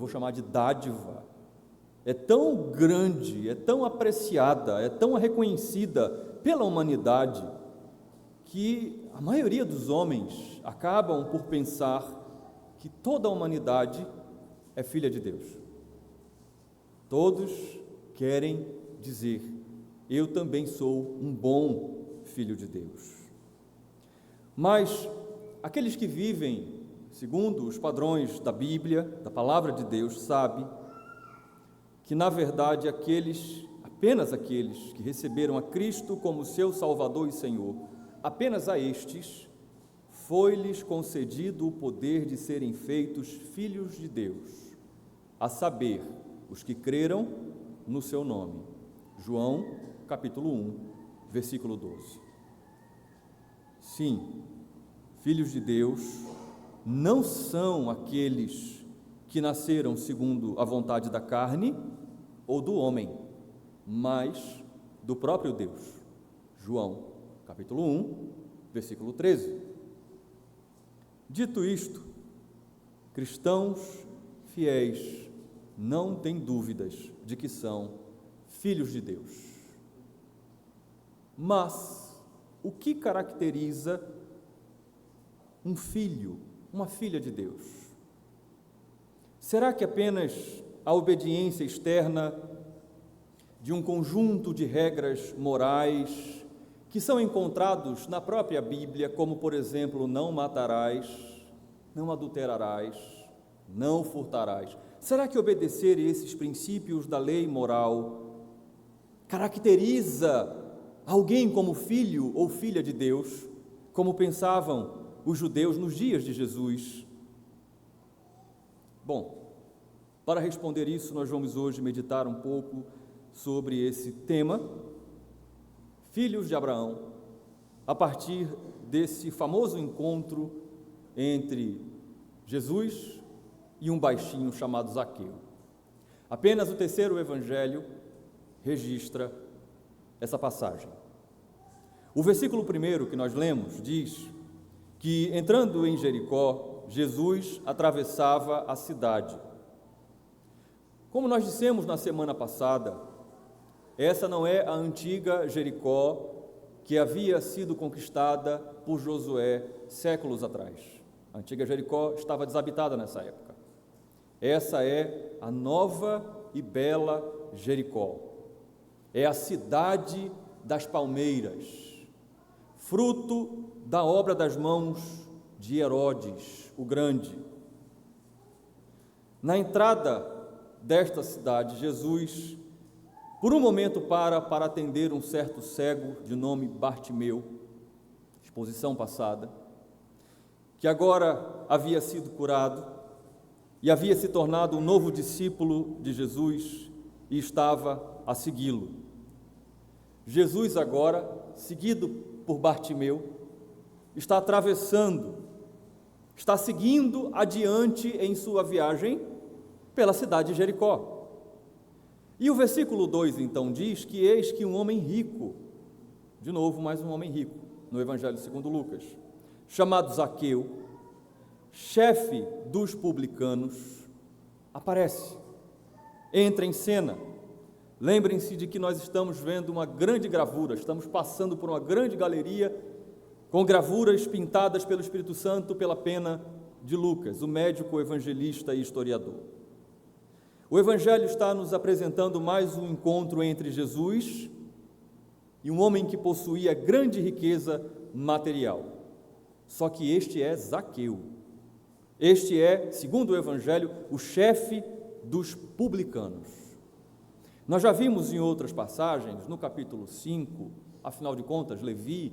vou chamar de dádiva, é tão grande, é tão apreciada, é tão reconhecida pela humanidade, que a maioria dos homens acabam por pensar que toda a humanidade é filha de Deus. Todos querem dizer: eu também sou um bom filho de Deus. Mas aqueles que vivem segundo os padrões da Bíblia, da Palavra de Deus, sabem que, na verdade, apenas aqueles que receberam a Cristo como seu Salvador e Senhor, apenas a estes foi-lhes concedido o poder de serem feitos filhos de Deus, a saber, os que creram no seu nome. João, capítulo 1, versículo 12. Sim, filhos de Deus não são aqueles que nasceram segundo a vontade da carne ou do homem, mas do próprio Deus. João, capítulo 1, versículo 13. Dito isto, cristãos fiéis não têm dúvidas de que são filhos de Deus. Mas o que caracteriza um filho, uma filha de Deus? Será que apenas a obediência externa de um conjunto de regras morais que são encontrados na própria Bíblia, como, por exemplo, não matarás, não adulterarás, não furtarás? Será que obedecer esses princípios da lei moral caracteriza alguém como filho ou filha de Deus, como pensavam os judeus nos dias de Jesus? Bom, para responder isso, nós vamos hoje meditar um pouco sobre esse tema, filhos de Abraão, a partir desse famoso encontro entre Jesus e um baixinho chamado Zaqueu. Apenas o terceiro evangelho registra essa passagem. O versículo 1 que nós lemos diz que, entrando em Jericó, Jesus atravessava a cidade. Como nós dissemos na semana passada, essa não é a antiga Jericó que havia sido conquistada por Josué séculos atrás. A antiga Jericó estava desabitada nessa época. Essa é a nova e bela Jericó. É a cidade das palmeiras, fruto da obra das mãos de Herodes, o Grande. Na entrada desta cidade, Jesus, por um momento, para atender um certo cego de nome Bartimeu, exposição passada, que agora havia sido curado e havia se tornado um novo discípulo de Jesus e estava a segui-lo. Jesus agora, seguido por Bartimeu, está atravessando, está seguindo adiante em sua viagem pela cidade de Jericó. E o versículo 2 então diz que eis que um homem rico, de novo mais um homem rico, no Evangelho segundo Lucas, chamado Zaqueu, chefe dos publicanos, aparece, entra em cena. Lembrem-se de que nós estamos vendo uma grande gravura, estamos passando por uma grande galeria com gravuras pintadas pelo Espírito Santo pela pena de Lucas, o médico, evangelista e historiador. O Evangelho está nos apresentando mais um encontro entre Jesus e um homem que possuía grande riqueza material. Só que este é Zaqueu. Este é, segundo o Evangelho, o chefe dos publicanos. Nós já vimos em outras passagens, no capítulo 5, afinal de contas, Levi,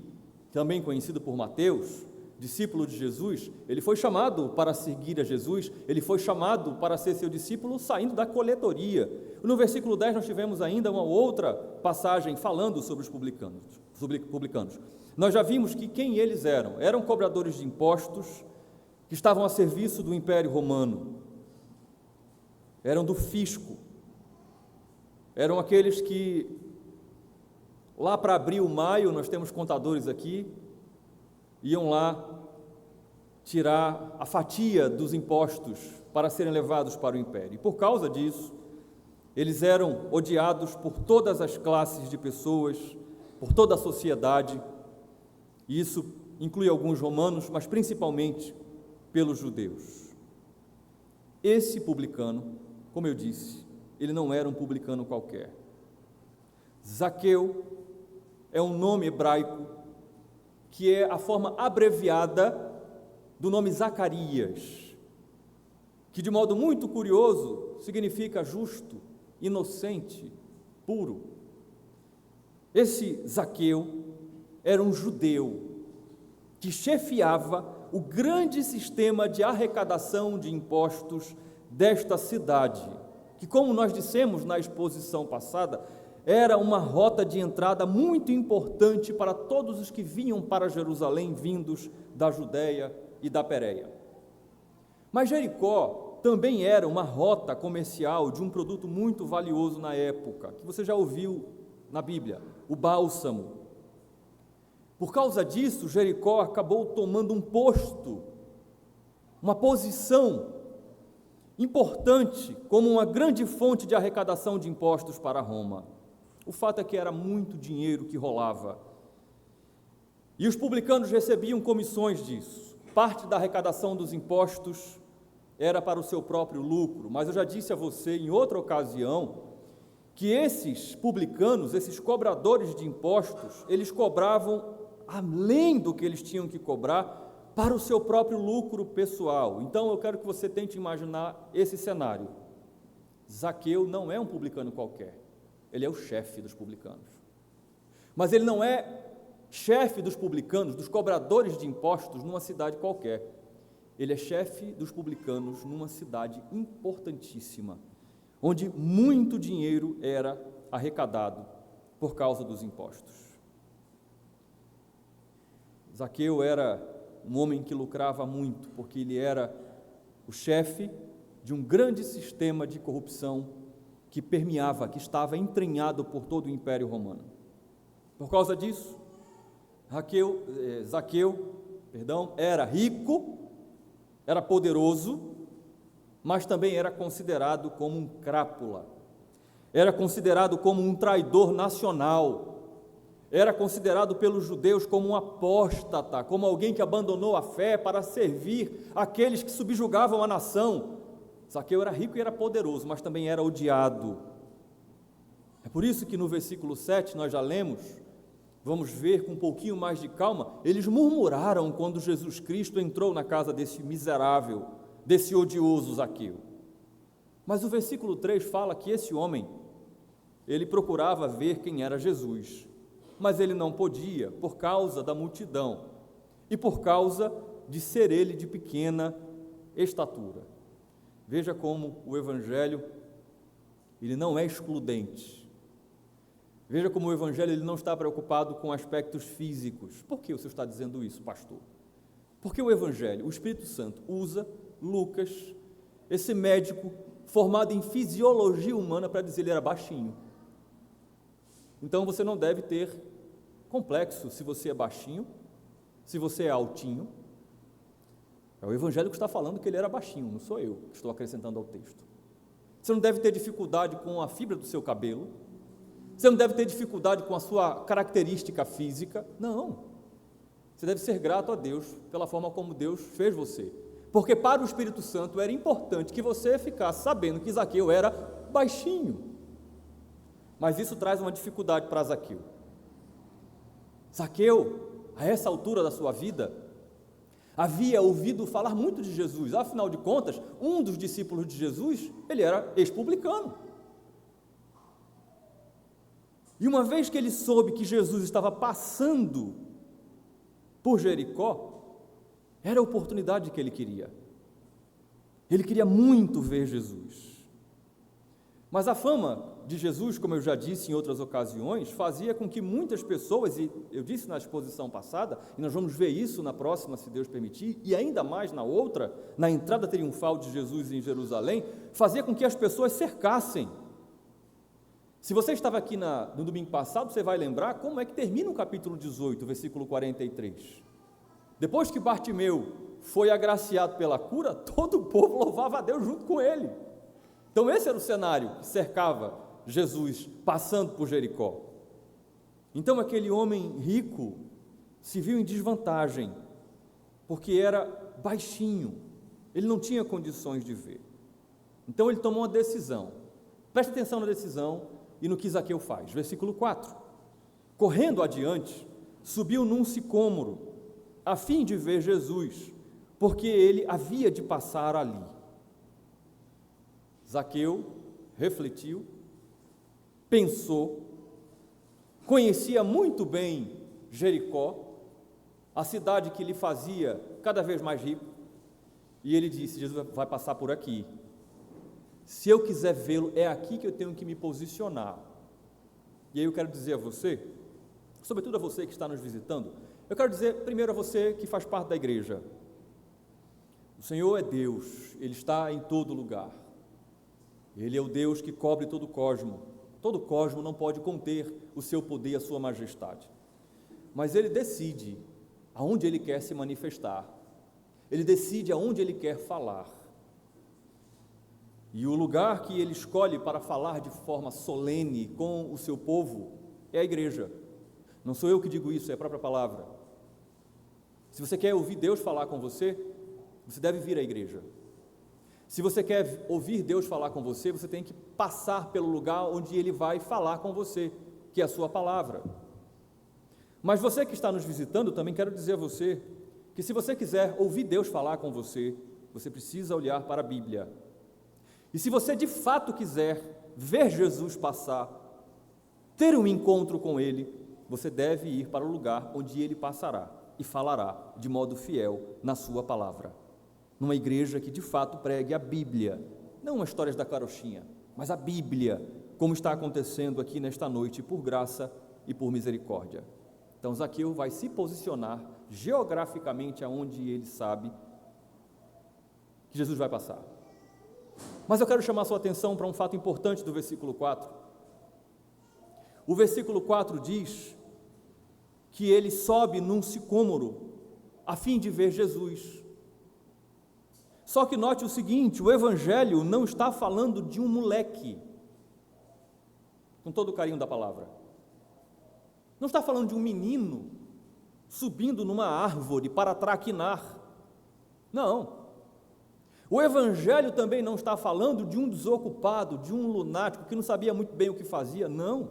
também conhecido por Mateus, discípulo de Jesus, ele foi chamado para seguir a Jesus, ele foi chamado para ser seu discípulo saindo da coletoria. No versículo 10 nós tivemos ainda uma outra passagem falando sobre os publicanos. Nós já vimos que quem eles eram? Eram cobradores de impostos que estavam a serviço do Império Romano, eram do fisco, eram aqueles que, lá para abril, maio, nós temos contadores aqui, iam lá tirar a fatia dos impostos para serem levados para o império. E por causa disso, eles eram odiados por todas as classes de pessoas, por toda a sociedade, e isso inclui alguns romanos, mas principalmente pelos judeus. Esse publicano, como eu disse, ele não era um publicano qualquer. Zaqueu é um nome hebraico que é a forma abreviada do nome Zacarias, que de modo muito curioso significa justo, inocente, puro. Esse Zaqueu era um judeu que chefiava o grande sistema de arrecadação de impostos desta cidade, que, como nós dissemos na exposição passada, era uma rota de entrada muito importante para todos os que vinham para Jerusalém, vindos da Judéia e da Pérea. Mas Jericó também era uma rota comercial de um produto muito valioso na época, que você já ouviu na Bíblia, o bálsamo. Por causa disso, Jericó acabou tomando um posto, uma posição importante como uma grande fonte de arrecadação de impostos para Roma. O fato é que era muito dinheiro que rolava. E os publicanos recebiam comissões disso. Parte da arrecadação dos impostos era para o seu próprio lucro, mas eu já disse a você em outra ocasião que esses publicanos, esses cobradores de impostos, eles cobravam além do que eles tinham que cobrar para o seu próprio lucro pessoal. Então eu quero que você tente imaginar esse cenário. Zaqueu não é um publicano qualquer, ele é o chefe dos publicanos. Mas ele não é chefe dos publicanos, dos cobradores de impostos numa cidade qualquer. Ele é chefe dos publicanos numa cidade importantíssima, onde muito dinheiro era arrecadado por causa dos impostos. Zaqueu era um homem que lucrava muito, porque ele era o chefe de um grande sistema de corrupção que permeava, que estava entranhado por todo o Império Romano. Por causa disso, Zaqueu era rico, era poderoso, mas também era considerado como um crápula, era considerado como um traidor nacional, era considerado pelos judeus como um apóstata, como alguém que abandonou a fé para servir aqueles que subjugavam a nação. Zaqueu era rico e era poderoso, mas também era odiado. É por isso que no versículo 7 nós já lemos, vamos ver com um pouquinho mais de calma, eles murmuraram quando Jesus Cristo entrou na casa desse miserável, desse odioso Zaqueu. Mas o versículo 3 fala que esse homem, ele procurava ver quem era Jesus, mas ele não podia por causa da multidão e por causa de ser ele de pequena estatura. Veja como o Evangelho, ele não é excludente. Veja como o Evangelho ele não está preocupado com aspectos físicos. Por que o senhor está dizendo isso, pastor? Porque o Evangelho, o Espírito Santo, usa Lucas, esse médico formado em fisiologia humana, para dizer que ele era baixinho. Então você não deve ter complexo se você é baixinho, se você é altinho. É o Evangelho que está falando que ele era baixinho, não sou eu que estou acrescentando ao texto. Você não deve ter dificuldade com a fibra do seu cabelo, você não deve ter dificuldade com a sua característica física, não. Você deve ser grato a Deus pela forma como Deus fez você, porque para o Espírito Santo era importante que você ficasse sabendo que Zaqueu era baixinho. Mas isso traz uma dificuldade para Zaqueu. Zaqueu, a essa altura da sua vida, havia ouvido falar muito de Jesus. Afinal de contas, um dos discípulos de Jesus, ele era ex-publicano. E uma vez que ele soube que Jesus estava passando por Jericó, era a oportunidade que ele queria. Ele queria muito ver Jesus. Mas a fama de Jesus, como eu já disse em outras ocasiões, fazia com que muitas pessoas, e eu disse na exposição passada, e nós vamos ver isso na próxima, se Deus permitir, e ainda mais na outra, na entrada triunfal de Jesus em Jerusalém, fazia com que as pessoas cercassem. Se você estava aqui no domingo passado, você vai lembrar como é que termina o capítulo 18, versículo 43. Depois que Bartimeu foi agraciado pela cura, todo o povo louvava a Deus junto com ele. Então esse era o cenário que cercava Jesus passando por Jericó. Então aquele homem rico se viu em desvantagem, porque era baixinho, ele não tinha condições de ver. Então ele tomou uma decisão. Preste atenção na decisão e no que Zaqueu faz. Versículo 4. Correndo adiante, subiu num sicômoro, a fim de ver Jesus, porque ele havia de passar ali. Zaqueu refletiu, pensou, conhecia muito bem Jericó, a cidade que lhe fazia cada vez mais rico, e ele disse: Jesus vai passar por aqui. Se eu quiser vê-lo, é aqui que eu tenho que me posicionar. E aí eu quero dizer a você, sobretudo a você que está nos visitando, eu quero dizer primeiro a você que faz parte da igreja: o Senhor é Deus, Ele está em todo lugar. Ele é o Deus que cobre todo o cosmo. Todo o cosmo não pode conter o seu poder e a sua majestade. Mas Ele decide aonde Ele quer se manifestar. Ele decide aonde Ele quer falar. E o lugar que Ele escolhe para falar de forma solene com o seu povo é a igreja. Não sou eu que digo isso, é a própria palavra. Se você quer ouvir Deus falar com você, você deve vir à igreja. Se você quer ouvir Deus falar com você, você tem que passar pelo lugar onde Ele vai falar com você, que é a sua palavra. Mas você que está nos visitando, também quero dizer a você, que se você quiser ouvir Deus falar com você, você precisa olhar para a Bíblia. E se você de fato quiser ver Jesus passar, ter um encontro com Ele, você deve ir para o lugar onde Ele passará e falará de modo fiel na sua palavra. Numa igreja que de fato pregue a Bíblia, não as histórias da carochinha, mas a Bíblia, como está acontecendo aqui nesta noite, por graça e por misericórdia. Então Zaqueu vai se posicionar geograficamente aonde ele sabe que Jesus vai passar. Mas eu quero chamar a sua atenção para um fato importante do versículo 4. O versículo 4 diz que ele sobe num sicômoro a fim de ver Jesus. Só que note o seguinte: o Evangelho não está falando de um moleque, com todo o carinho da palavra. Não está falando de um menino subindo numa árvore para traquinar. Não. O Evangelho também não está falando de um desocupado, de um lunático que não sabia muito bem o que fazia. Não.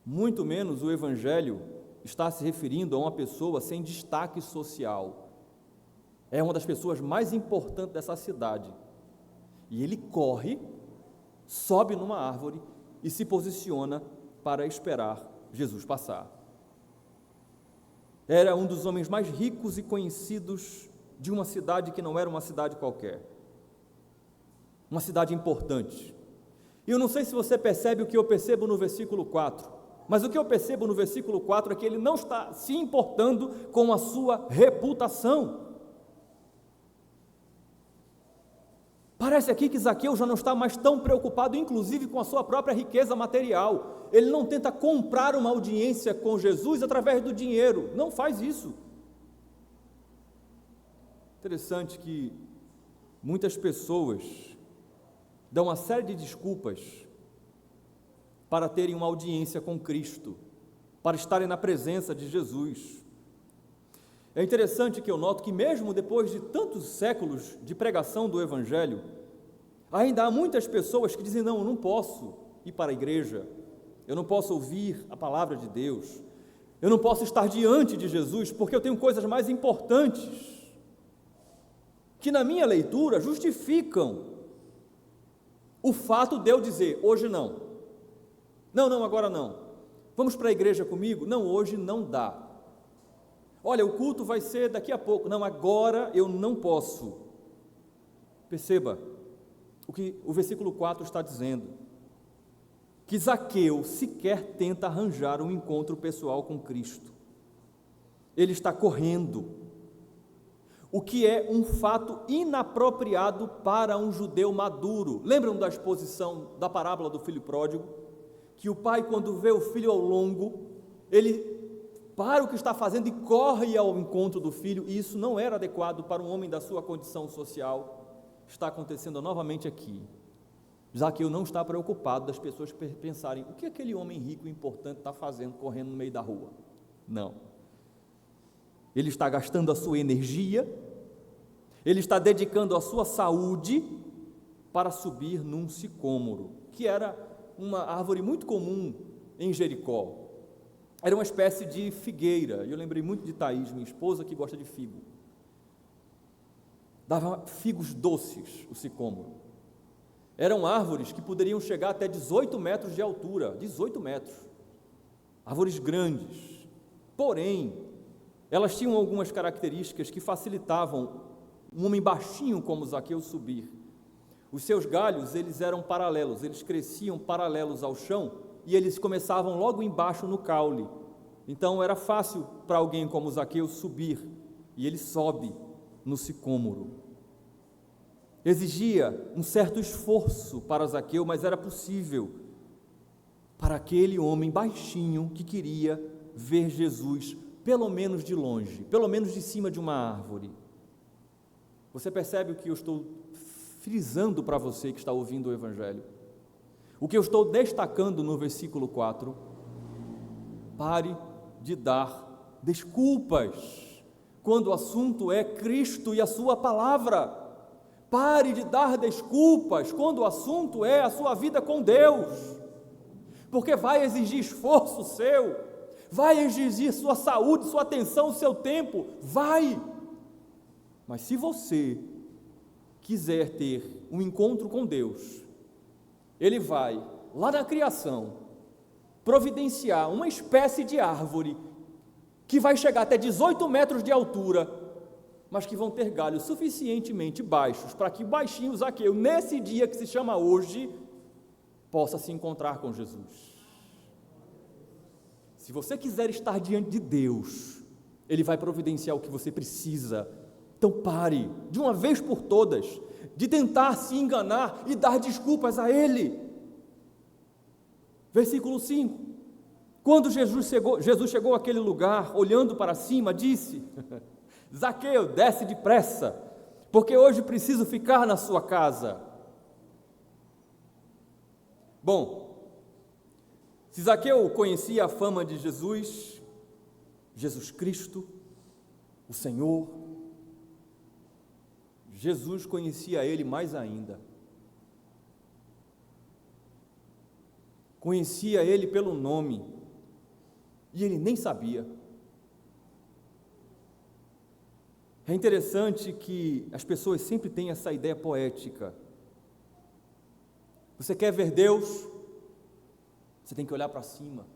Muito menos o Evangelho está se referindo a uma pessoa sem destaque social. É uma das pessoas mais importantes dessa cidade. E ele corre, sobe numa árvore e se posiciona para esperar Jesus passar. Era um dos homens mais ricos e conhecidos de uma cidade que não era uma cidade qualquer. Uma cidade importante. E eu não sei se você percebe o que eu percebo no versículo 4, mas o que eu percebo no versículo 4 é que ele não está se importando com a sua reputação. Parece aqui que Zaqueu já não está mais tão preocupado, inclusive, com a sua própria riqueza material. Ele não tenta comprar uma audiência com Jesus através do dinheiro. Não faz isso. Interessante que muitas pessoas dão uma série de desculpas para terem uma audiência com Cristo, para estarem na presença de Jesus. É interessante que eu noto que mesmo depois de tantos séculos de pregação do Evangelho, ainda há muitas pessoas que dizem: não, eu não posso ir para a igreja, eu não posso ouvir a palavra de Deus, eu não posso estar diante de Jesus, porque eu tenho coisas mais importantes, que na minha leitura justificam o fato de eu dizer: hoje não, não, agora não, vamos para a igreja comigo? Não, hoje não dá. Olha, o culto vai ser daqui a pouco. Não, agora eu não posso. Perceba o que o versículo 4 está dizendo: que Zaqueu sequer tenta arranjar um encontro pessoal com Cristo. Ele está correndo, o que é um fato inapropriado para um judeu maduro. Lembram da exposição da parábola do filho pródigo? Que o pai, quando vê o filho ao longo, ele para o que está fazendo e corre ao encontro do filho, e isso não era adequado para um homem da sua condição social, está acontecendo novamente aqui. Zaqueu não está preocupado das pessoas pensarem, o que aquele homem rico e importante está fazendo, correndo no meio da rua? Não. Ele está gastando a sua energia, ele está dedicando a sua saúde para subir num sicômoro, que era uma árvore muito comum em Jericó. Era uma espécie de figueira, e eu lembrei muito de Thaís, minha esposa, que gosta de figo. Dava figos doces, o sicômoro. Eram árvores que poderiam chegar até 18 metros de altura, 18 metros. Árvores grandes. Porém, elas tinham algumas características que facilitavam um homem baixinho como Zaqueu subir. Os seus galhos, eles eram paralelos, eles cresciam paralelos ao chão, e eles começavam logo embaixo no caule. Então era fácil para alguém como Zaqueu subir, e ele sobe no sicômoro. Exigia um certo esforço para Zaqueu, mas era possível para aquele homem baixinho que queria ver Jesus, pelo menos de longe, pelo menos de cima de uma árvore. Você percebe o que eu estou frisando para você que está ouvindo o Evangelho? O que eu estou destacando no versículo 4, pare de dar desculpas, quando o assunto é Cristo e a sua palavra. Pare de dar desculpas, quando o assunto é a sua vida com Deus, porque vai exigir esforço seu, vai exigir sua saúde, sua atenção, seu tempo, vai. Mas se você quiser ter um encontro com Deus, Ele vai, lá na criação, providenciar uma espécie de árvore que vai chegar até 18 metros de altura, mas que vão ter galhos suficientemente baixos para que o baixinho Zaqueu, nesse dia que se chama hoje, possa se encontrar com Jesus. Se você quiser estar diante de Deus, Ele vai providenciar o que você precisa. Então pare, de uma vez por todas, de tentar se enganar e dar desculpas a Ele. Versículo 5, quando Jesus chegou àquele lugar, olhando para cima, disse, Zaqueu, desce depressa, porque hoje preciso ficar na sua casa. Bom, se Zaqueu conhecia a fama de Jesus, Jesus Cristo, o Senhor, Jesus conhecia ele mais ainda. Conhecia ele pelo nome, e ele nem sabia. É interessante que as pessoas sempre têm essa ideia poética. Você quer ver Deus? Você tem que olhar para cima,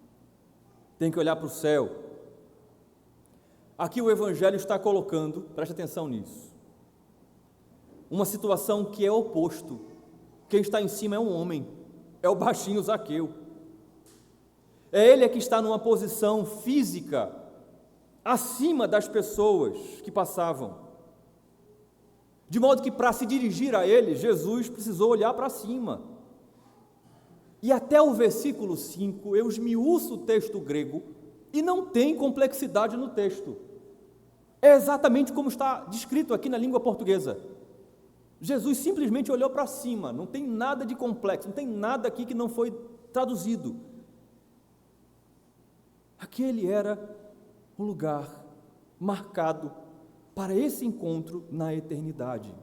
tem que olhar para o céu. Aqui o Evangelho está colocando, preste atenção nisso, uma situação que é oposto. Quem está em cima é um homem, é o baixinho Zaqueu. É ele que está numa posição física acima das pessoas que passavam. De modo que para se dirigir a ele, Jesus precisou olhar para cima. E até o versículo 5, eu esmiuço o texto grego e não tem complexidade no texto. É exatamente como está descrito aqui na língua portuguesa. Jesus simplesmente olhou para cima, não tem nada de complexo, não tem nada aqui que não foi traduzido. Aquele era o lugar marcado para esse encontro na eternidade.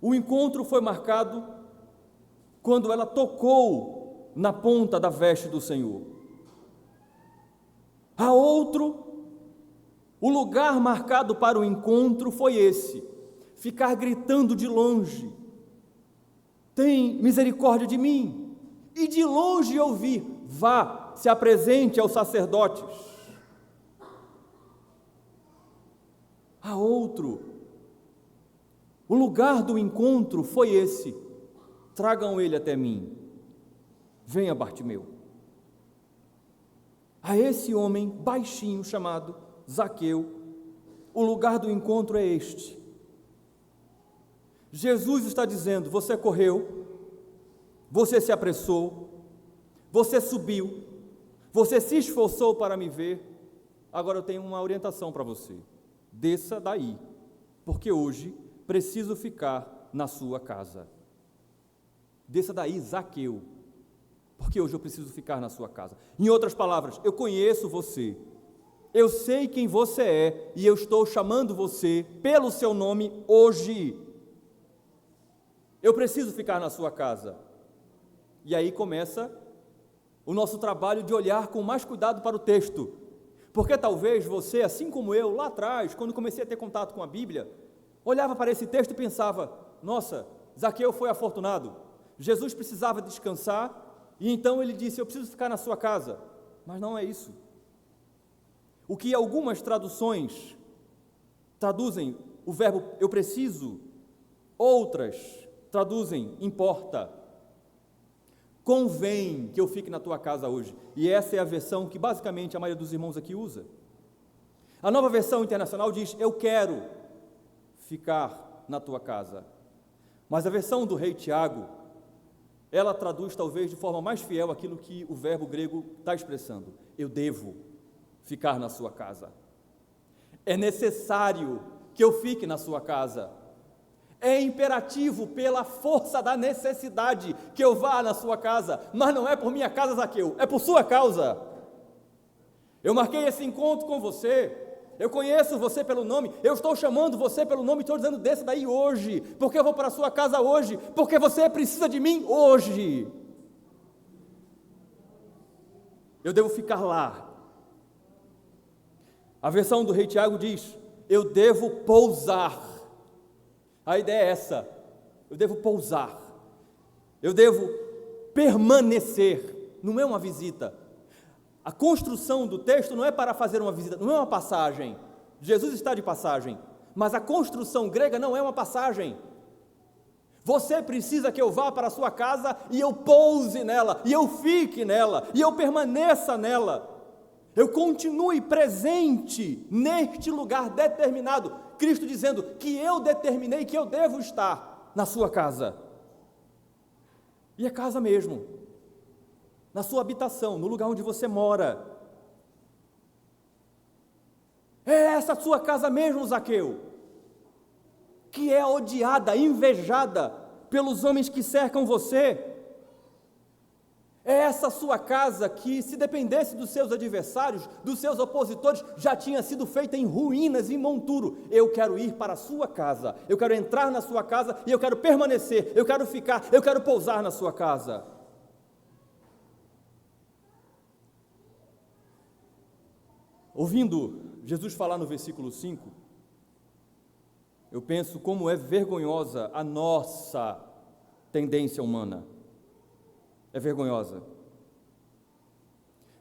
O encontro foi marcado quando ela tocou na ponta da veste do Senhor. A outro, o lugar marcado para o encontro foi esse, ficar gritando de longe, tem misericórdia de mim, e de longe ouvir, vá, se apresente aos sacerdotes. A outro, o lugar do encontro foi esse, tragam ele até mim, venha Bartimeu. A esse homem baixinho chamado Zaqueu, o lugar do encontro é este. Jesus está dizendo, você correu, você se apressou, você subiu, você se esforçou para me ver, agora eu tenho uma orientação para você: desça daí, porque hoje preciso ficar na sua casa. Desça daí, Zaqueu, porque hoje eu preciso ficar na sua casa. Em outras palavras, eu conheço você, eu sei quem você é, e eu estou chamando você pelo seu nome hoje. Eu preciso ficar na sua casa. E aí começa o nosso trabalho de olhar com mais cuidado para o texto, porque talvez você, assim como eu, lá atrás, quando comecei a ter contato com a Bíblia, olhava para esse texto e pensava: nossa, Zaqueu foi afortunado, Jesus precisava descansar, e então ele disse: eu preciso ficar na sua casa. Mas não é isso. O que algumas traduções traduzem o verbo eu preciso, outras traduzem importa. Convém que eu fique na tua casa hoje. E essa é a versão que basicamente a maioria dos irmãos aqui usa. A Nova Versão Internacional diz: eu quero ficar na tua casa. Mas a versão do Rei Tiago, ela traduz talvez de forma mais fiel aquilo que o verbo grego está expressando: eu devo ficar na sua casa. É necessário que eu fique na sua casa. É imperativo, pela força da necessidade, que eu vá na sua casa, mas não é por minha causa, Zaqueu, é por sua causa. Eu marquei esse encontro com você, eu conheço você pelo nome, eu estou chamando você pelo nome, estou dizendo: desça daí hoje, porque eu vou para a sua casa hoje, porque você precisa de mim hoje. Eu devo ficar lá. A versão do Rei Tiago diz: eu devo pousar. A ideia é essa: eu devo pousar, eu devo permanecer, não é uma visita. A construção do texto não é para fazer uma visita, não é uma passagem. Jesus está de passagem, mas a construção grega não é uma passagem. Você precisa que eu vá para a sua casa e eu pouse nela, e eu fique nela, e eu permaneça nela. Eu continue presente neste lugar determinado. Cristo dizendo que eu determinei que eu devo estar na sua casa. E é casa mesmo, na sua habitação, no lugar onde você mora. É essa sua casa mesmo, Zaqueu, que é odiada, invejada pelos homens que cercam você. É essa sua casa que, se dependesse dos seus adversários, dos seus opositores, já tinha sido feita em ruínas, em monturo. Eu quero ir para a sua casa, eu quero entrar na sua casa e eu quero permanecer, eu quero ficar, eu quero pousar na sua casa. Ouvindo Jesus falar no versículo 5, eu penso como é vergonhosa a nossa tendência humana. É vergonhosa,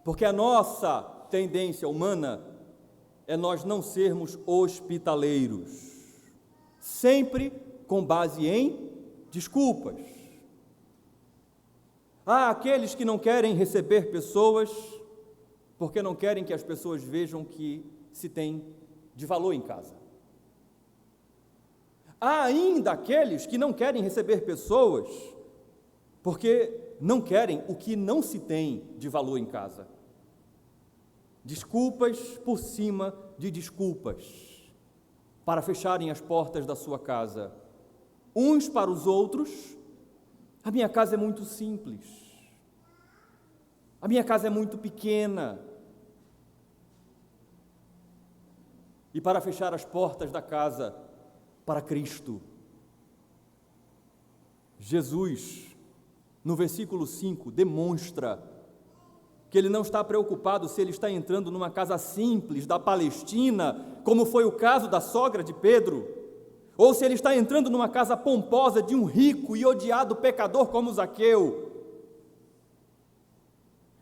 porque a nossa tendência humana é nós não sermos hospitaleiros, sempre com base em desculpas. Há aqueles que não querem receber pessoas, porque não querem que as pessoas vejam que se tem de valor em casa. Há ainda aqueles que não querem receber pessoas, porque não querem o que não se tem de valor em casa. Desculpas por cima de desculpas, para fecharem as portas da sua casa. Uns para os outros: a minha casa é muito simples, a minha casa é muito pequena. E para fechar as portas da casa para Cristo. Jesus, no versículo 5, demonstra que ele não está preocupado se ele está entrando numa casa simples da Palestina, como foi o caso da sogra de Pedro, ou se ele está entrando numa casa pomposa de um rico e odiado pecador como Zaqueu.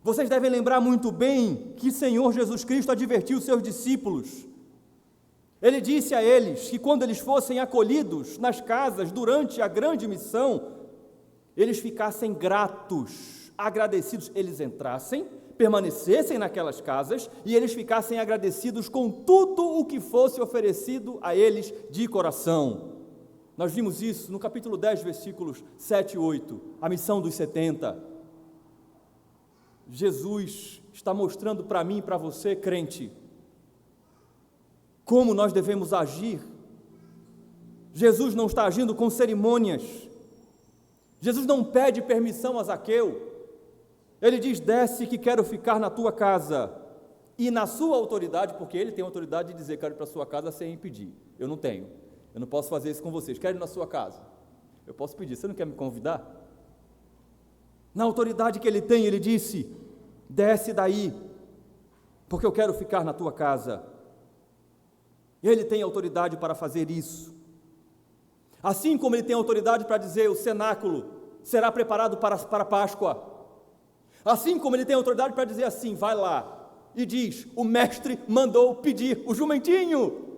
Vocês devem lembrar muito bem que o Senhor Jesus Cristo advertiu os seus discípulos. Ele disse a eles que quando eles fossem acolhidos nas casas durante a grande missão, eles ficassem gratos, agradecidos, eles entrassem, permanecessem naquelas casas e eles ficassem agradecidos com tudo o que fosse oferecido a eles de coração. Nós vimos isso no capítulo 10, versículos 7 e 8, a missão dos 70. Jesus está mostrando para mim e para você, crente, como nós devemos agir. Jesus não está agindo com cerimônias. Jesus não pede permissão a Zaqueu. Ele diz: desce que quero ficar na tua casa. E na sua autoridade, porque ele tem autoridade de dizer: quero ir para a sua casa sem pedir. Eu não tenho. Eu não posso fazer isso com vocês. Quero ir na sua casa. Eu posso pedir. Você não quer me convidar? Na autoridade que ele tem, ele disse: desce daí, porque eu quero ficar na tua casa. Ele tem autoridade para fazer isso. Assim como ele tem autoridade para dizer: o cenáculo será preparado para a Páscoa. Assim como ele tem autoridade para dizer assim: vai lá e diz: o mestre mandou pedir o jumentinho.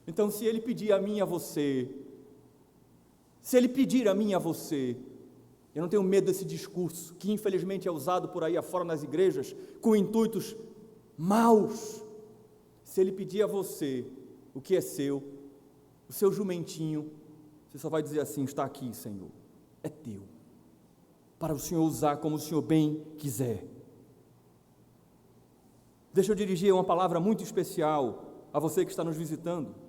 Então, se ele pedir a mim e a você, se ele pedir a mim e a você, eu não tenho medo desse discurso, que infelizmente é usado por aí afora nas igrejas, com intuitos maus. Se ele pedir a você o que é seu, o seu jumentinho, você só vai dizer assim: está aqui, Senhor, é teu, para o Senhor usar como o Senhor bem quiser. Deixa eu dirigir uma palavra muito especial a você que está nos visitando.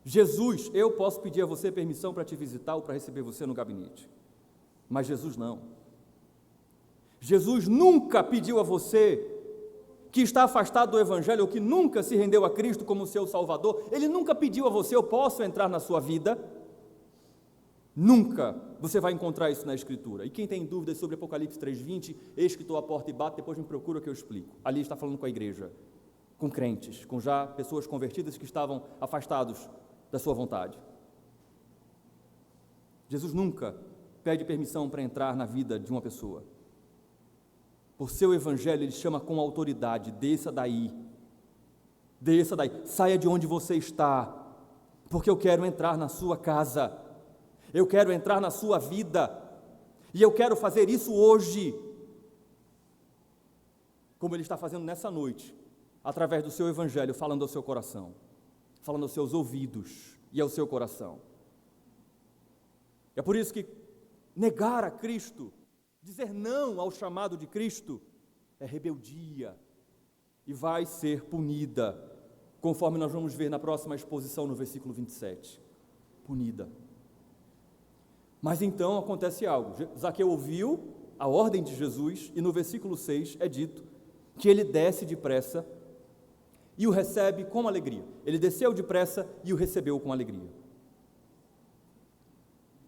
Jesus, eu posso pedir a você permissão para te visitar ou para receber você no gabinete, mas Jesus não. Jesus nunca pediu a você que está afastado do Evangelho ou que nunca se rendeu a Cristo como seu Salvador, Ele nunca pediu a você: eu posso entrar na sua vida? Nunca você vai encontrar isso na Escritura. E quem tem dúvidas sobre Apocalipse 3:20, eis que estou à porta e bato, depois me procura que eu explico. Ali está falando com a igreja, com crentes, com já pessoas convertidas que estavam afastados da sua vontade. Jesus nunca pede permissão para entrar na vida de uma pessoa. Por seu Evangelho, Ele chama com autoridade: desça daí, saia de onde você está, porque eu quero entrar na sua casa, eu quero entrar na sua vida, e eu quero fazer isso hoje, como Ele está fazendo nessa noite, através do seu Evangelho, falando ao seu coração, falando aos seus ouvidos e ao seu coração. É por isso que negar a Cristo, dizer não ao chamado de Cristo, é rebeldia e vai ser punida, conforme nós vamos ver na próxima exposição no versículo 27. Punida. Mas então acontece algo. Zaqueu ouviu a ordem de Jesus e no versículo 6 é dito que ele desce depressa e o recebe com alegria. Ele desceu depressa e o recebeu com alegria.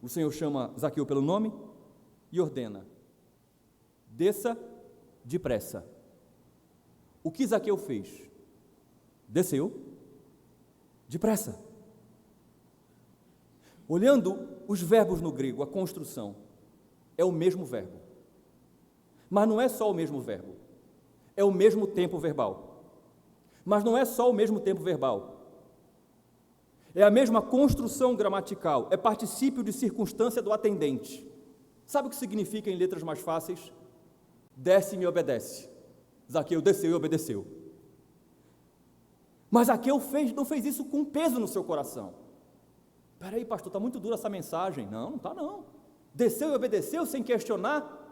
O Senhor chama Zaqueu pelo nome e ordena: desça depressa. O que Zaqueu fez? Desceu depressa. Olhando os verbos no grego, a construção é o mesmo verbo. Mas não é só o mesmo verbo, é o mesmo tempo verbal. Mas não é só o mesmo tempo verbal, é a mesma construção gramatical, é particípio de circunstância do atendente. Sabe o que significa em letras mais fáceis? Desce e me obedece. Zaqueu desceu e obedeceu. Mas Zaqueu não fez isso com peso no seu coração. Espera aí, pastor, está muito dura essa mensagem. Não, não está não. Desceu e obedeceu sem questionar.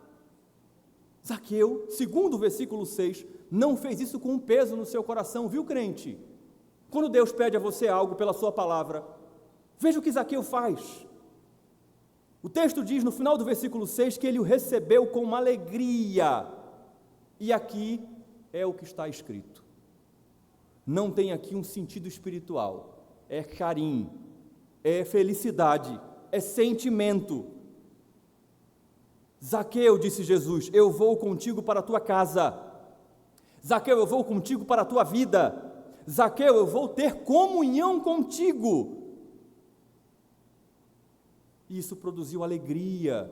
Zaqueu, segundo o versículo 6, não fez isso com um peso no seu coração, viu, crente? Quando Deus pede a você algo pela sua palavra, veja o que Zaqueu faz. O texto diz no final do versículo 6 que ele o recebeu com uma alegria. E aqui é o que está escrito. Não tem aqui um sentido espiritual, é carinho, é felicidade, é sentimento. Zaqueu, disse Jesus, eu vou contigo para a tua casa. Zaqueu, eu vou contigo para a tua vida. Zaqueu, eu vou ter comunhão contigo. Isso produziu alegria,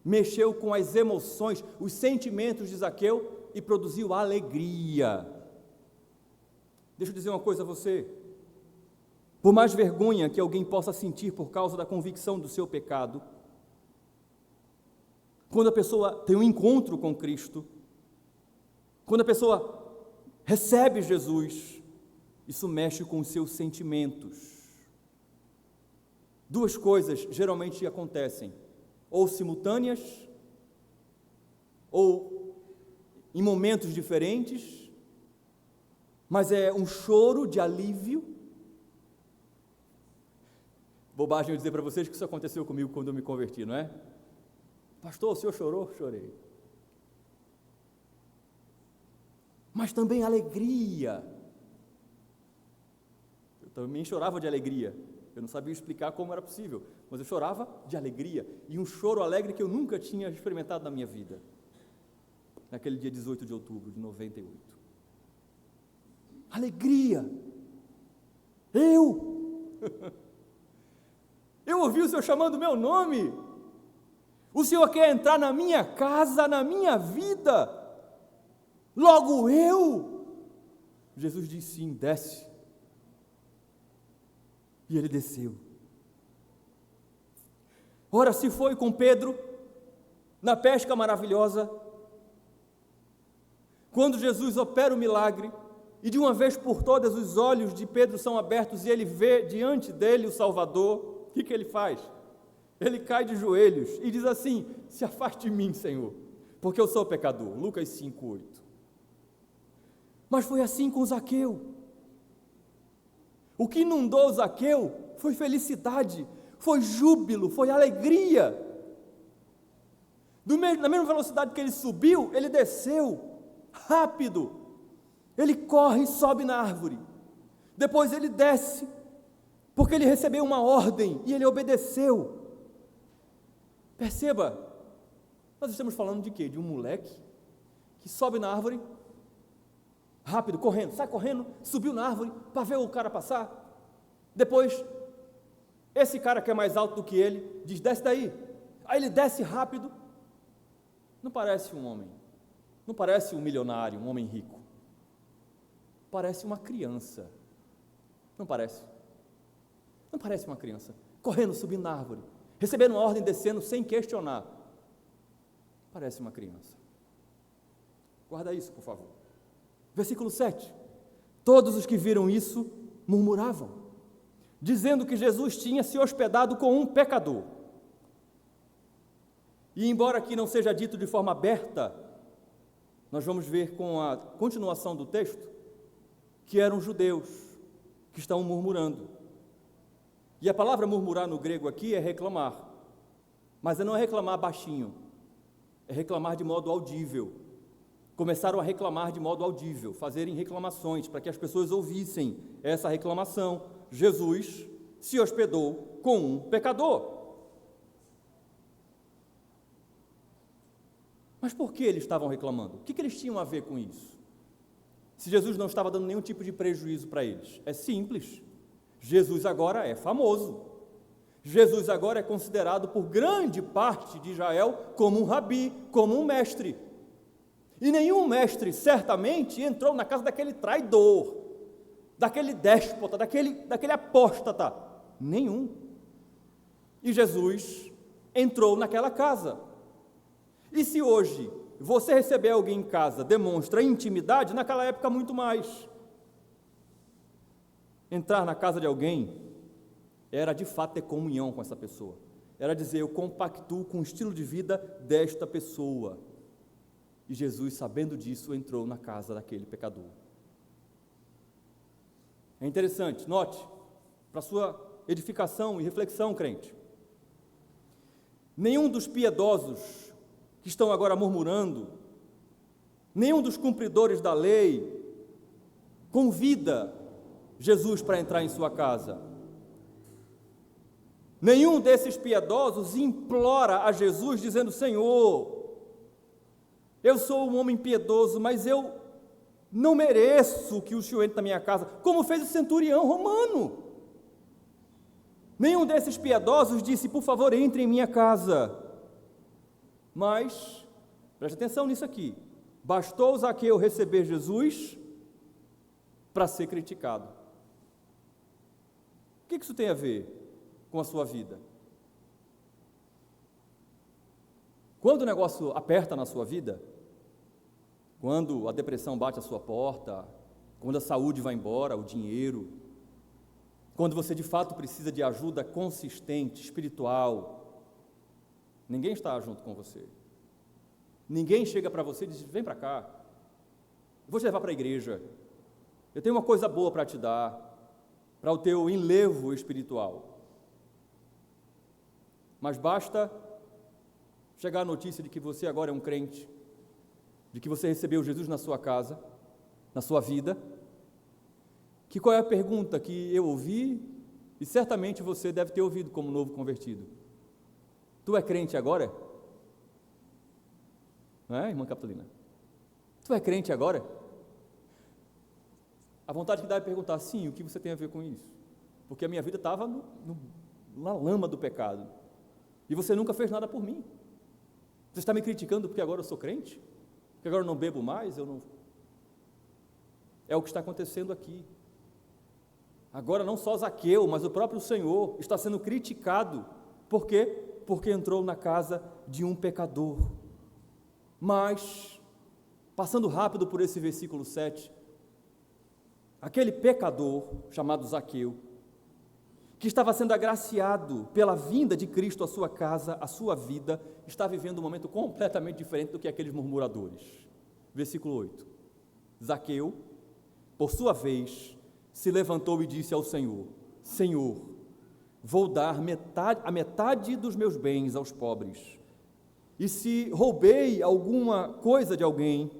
mexeu com as emoções, os sentimentos de Zaqueu e produziu alegria. Deixa eu dizer uma coisa a você. Por mais vergonha que alguém possa sentir por causa da convicção do seu pecado, quando a pessoa tem um encontro com Cristo, quando a pessoa recebe Jesus, isso mexe com os seus sentimentos. Duas coisas geralmente acontecem, ou simultâneas, ou em momentos diferentes, mas é um choro de alívio. Bobagem eu dizer para vocês que isso aconteceu comigo quando eu me converti, não é? Pastor, o senhor chorou? Chorei. Mas também alegria. Eu também chorava de alegria. Eu não sabia explicar como era possível, mas eu chorava de alegria, e um choro alegre que eu nunca tinha experimentado na minha vida, naquele dia 18 de outubro de 98. Alegria! Eu ouvi o Senhor chamando o meu nome, o Senhor quer entrar na minha casa, na minha vida, logo eu. Jesus disse sim, desce. E ele desceu. Ora, se foi com Pedro, na pesca maravilhosa, quando Jesus opera o milagre, e de uma vez por todas os olhos de Pedro são abertos, e ele vê diante dele o Salvador, o que ele faz? Ele cai de joelhos e diz assim: se afaste de mim, Senhor, porque eu sou pecador. Lucas 5:8. Mas foi assim com Zaqueu. O que inundou Zaqueu foi felicidade, foi júbilo, foi alegria. Na mesma velocidade que ele subiu, ele desceu, rápido. Ele corre e sobe na árvore. Depois ele desce, porque ele recebeu uma ordem e ele obedeceu. Perceba, nós estamos falando de quê? De um moleque que sobe na árvore, rápido, correndo, sai correndo, subiu na árvore para ver o cara passar. Depois, esse cara que é mais alto do que ele, diz: desce daí. Aí ele desce rápido. Não parece um homem, não parece um milionário, um homem rico. Parece uma criança. Não parece? Não parece uma criança, correndo, subindo na árvore, recebendo uma ordem, descendo sem questionar. Parece uma criança. Guarda isso, por favor. Versículo 7. Todos os que viram isso murmuravam, dizendo que Jesus tinha se hospedado com um pecador. E embora aqui não seja dito de forma aberta, nós vamos ver com a continuação do texto que eram judeus que estão murmurando. E a palavra murmurar no grego aqui é reclamar, mas não é reclamar baixinho, é reclamar de modo audível. Começaram a reclamar de modo audível, fazerem reclamações para que as pessoas ouvissem essa reclamação. Jesus se hospedou com um pecador. Mas por que eles estavam reclamando? O que eles tinham a ver com isso? Se Jesus não estava dando nenhum tipo de prejuízo para eles. É simples. Jesus agora é famoso. Jesus agora é considerado por grande parte de Israel como um rabi, como um mestre. E nenhum mestre, certamente, entrou na casa daquele traidor, daquele déspota, daquele apóstata. Nenhum. E Jesus entrou naquela casa. E se hoje você receber alguém em casa, demonstra intimidade, naquela época muito mais. Entrar na casa de alguém era de fato ter comunhão com essa pessoa. Era dizer: eu compactuo com o estilo de vida desta pessoa. E Jesus, sabendo disso, entrou na casa daquele pecador. É interessante, note, para sua edificação e reflexão, crente. Nenhum dos piedosos que estão agora murmurando, nenhum dos cumpridores da lei, convida Jesus para entrar em sua casa. Nenhum desses piedosos implora a Jesus, dizendo: Senhor, eu sou um homem piedoso, mas eu não mereço que o Senhor entre na minha casa, como fez o centurião romano. Nenhum desses piedosos disse: por favor, entre em minha casa. Mas, preste atenção nisso aqui, bastou Zaqueu receber Jesus para ser criticado. O que isso tem a ver com a sua vida? Quando o negócio aperta na sua vida, quando a depressão bate à sua porta, quando a saúde vai embora, o dinheiro, quando você de fato precisa de ajuda consistente, espiritual, ninguém está junto com você. Ninguém chega para você e diz: vem para cá, eu vou te levar para a igreja, eu tenho uma coisa boa para te dar, para o teu enlevo espiritual. Mas basta chegar a notícia de que você agora é um crente, de que você recebeu Jesus na sua casa, na sua vida, que qual é a pergunta que eu ouvi, e certamente você deve ter ouvido como novo convertido: tu é crente agora? Não é, irmã Capitolina? Tu é crente agora? A vontade que dá é perguntar: sim, o que você tem a ver com isso? Porque a minha vida estava na lama do pecado, e você nunca fez nada por mim. Você está me criticando porque agora eu sou crente? Porque agora eu não bebo mais? É o que está acontecendo aqui. Agora não só Zaqueu, mas o próprio Senhor está sendo criticado. Por quê? Porque entrou na casa de um pecador. Mas, passando rápido por esse versículo 7, aquele pecador chamado Zaqueu, que estava sendo agraciado pela vinda de Cristo à sua casa, à sua vida, está vivendo um momento completamente diferente do que aqueles murmuradores. Versículo 8. Zaqueu, por sua vez, se levantou e disse ao Senhor: Senhor, vou dar a metade dos meus bens aos pobres, e se roubei alguma coisa de alguém,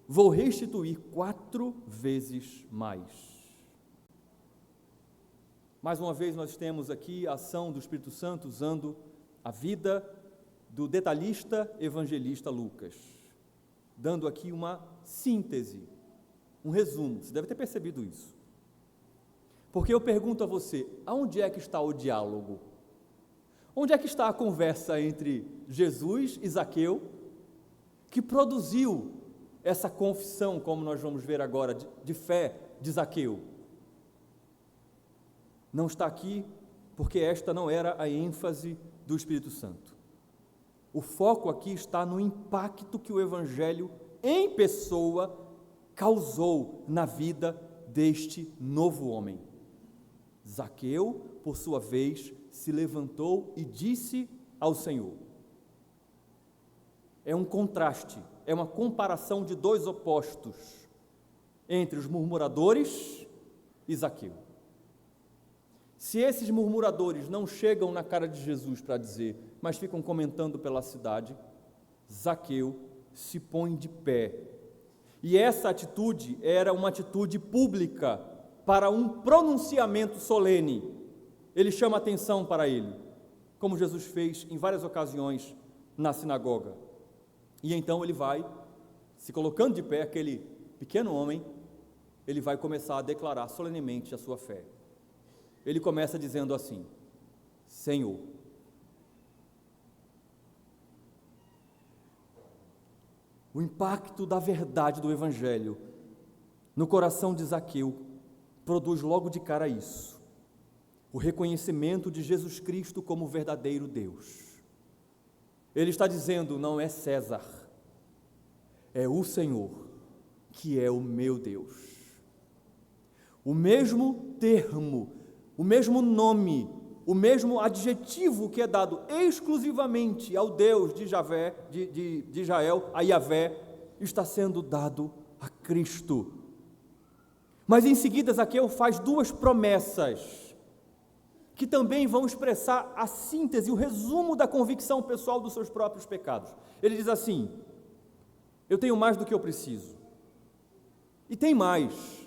vou restituir 4 vezes mais. Mais uma vez nós temos aqui a ação do Espírito Santo usando a vida do detalhista evangelista Lucas, dando aqui uma síntese, um resumo. Você deve ter percebido isso. Porque eu pergunto a você: aonde é que está o diálogo? Onde é que está a conversa entre Jesus e Zaqueu, que produziu essa confissão, como nós vamos ver agora, de fé de Zaqueu? Não está aqui porque esta não era a ênfase do Espírito Santo. O foco aqui está no impacto que o Evangelho em pessoa causou na vida deste novo homem. Zaqueu, por sua vez, se levantou e disse ao Senhor. É um contraste, é uma comparação de 2 opostos entre os murmuradores e Zaqueu. Se esses murmuradores não chegam na cara de Jesus para dizer, mas ficam comentando pela cidade, Zaqueu se põe de pé. E essa atitude era uma atitude pública para um pronunciamento solene. Ele chama atenção para ele, como Jesus fez em várias ocasiões na sinagoga. E então ele vai, se colocando de pé, aquele pequeno homem, ele vai começar a declarar solenemente a sua fé. Ele começa dizendo assim: Senhor. O impacto da verdade do Evangelho no coração de Zaqueu produz logo de cara isso: o reconhecimento de Jesus Cristo como verdadeiro Deus. Ele está dizendo: não é César, é o Senhor, que é o meu Deus. O mesmo termo, o mesmo nome, o mesmo adjetivo que é dado exclusivamente ao Deus de Israel, a Yahvé, está sendo dado a Cristo. Mas em seguida Zaqueu faz 2 promessas, que também vão expressar a síntese, o resumo da convicção pessoal dos seus próprios pecados. Ele diz assim: eu tenho mais do que eu preciso, e tem mais.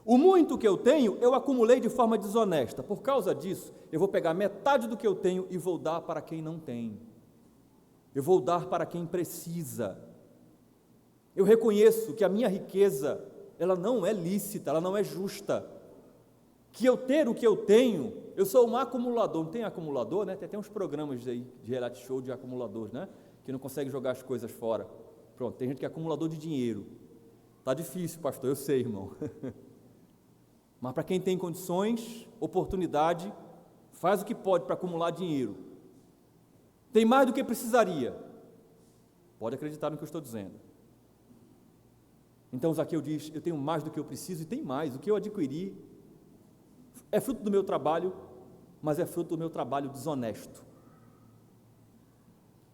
O muito que eu tenho, eu acumulei de forma desonesta. Por causa disso, eu vou pegar metade do que eu tenho e vou dar para quem não tem. Eu vou dar para quem precisa. Eu reconheço que a minha riqueza, ela não é lícita, ela não é justa. Que eu ter o que eu tenho, eu sou um acumulador. Não tem acumulador, né? Tem uns programas aí de reality show de acumuladores, né? Que não consegue jogar as coisas fora. Pronto, tem gente que é acumulador de dinheiro. Tá difícil, pastor, eu sei, irmão. Mas para quem tem condições, oportunidade, faz o que pode para acumular dinheiro. Tem mais do que precisaria. Pode acreditar no que eu estou dizendo. Então Zaqueu diz: eu tenho mais do que eu preciso e tem mais. O que eu adquiri é fruto do meu trabalho, mas é fruto do meu trabalho desonesto.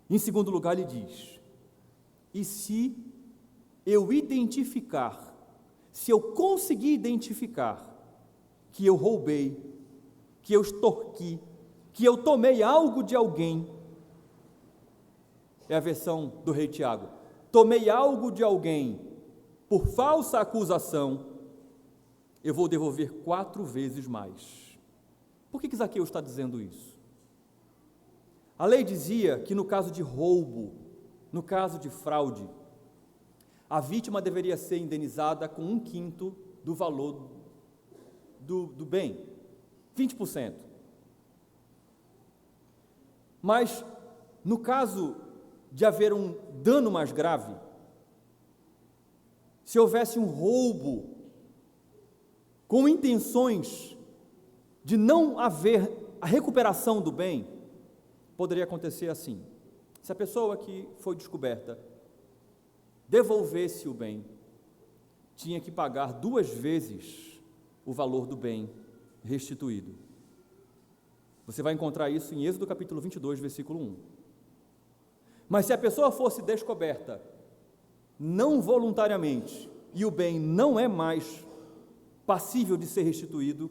Em segundo lugar, ele diz: E se eu conseguir identificar que eu roubei, que eu extorqui, que eu tomei algo de alguém, é a versão do rei Tiago, tomei algo de alguém por falsa acusação, eu vou devolver 4 vezes mais. Por que Zaqueu está dizendo isso? A lei dizia que no caso de roubo, no caso de fraude, a vítima deveria ser indenizada com 1/5 do valor do bem, 20%. Mas, no caso de haver um dano mais grave, se houvesse um roubo com intenções de não haver a recuperação do bem, poderia acontecer assim: se a pessoa que foi descoberta devolvesse o bem, tinha que pagar 2 vezes o valor do bem restituído. Você vai encontrar isso em Êxodo capítulo 22, versículo 1. Mas se a pessoa fosse descoberta não voluntariamente e o bem não é mais passível de ser restituído,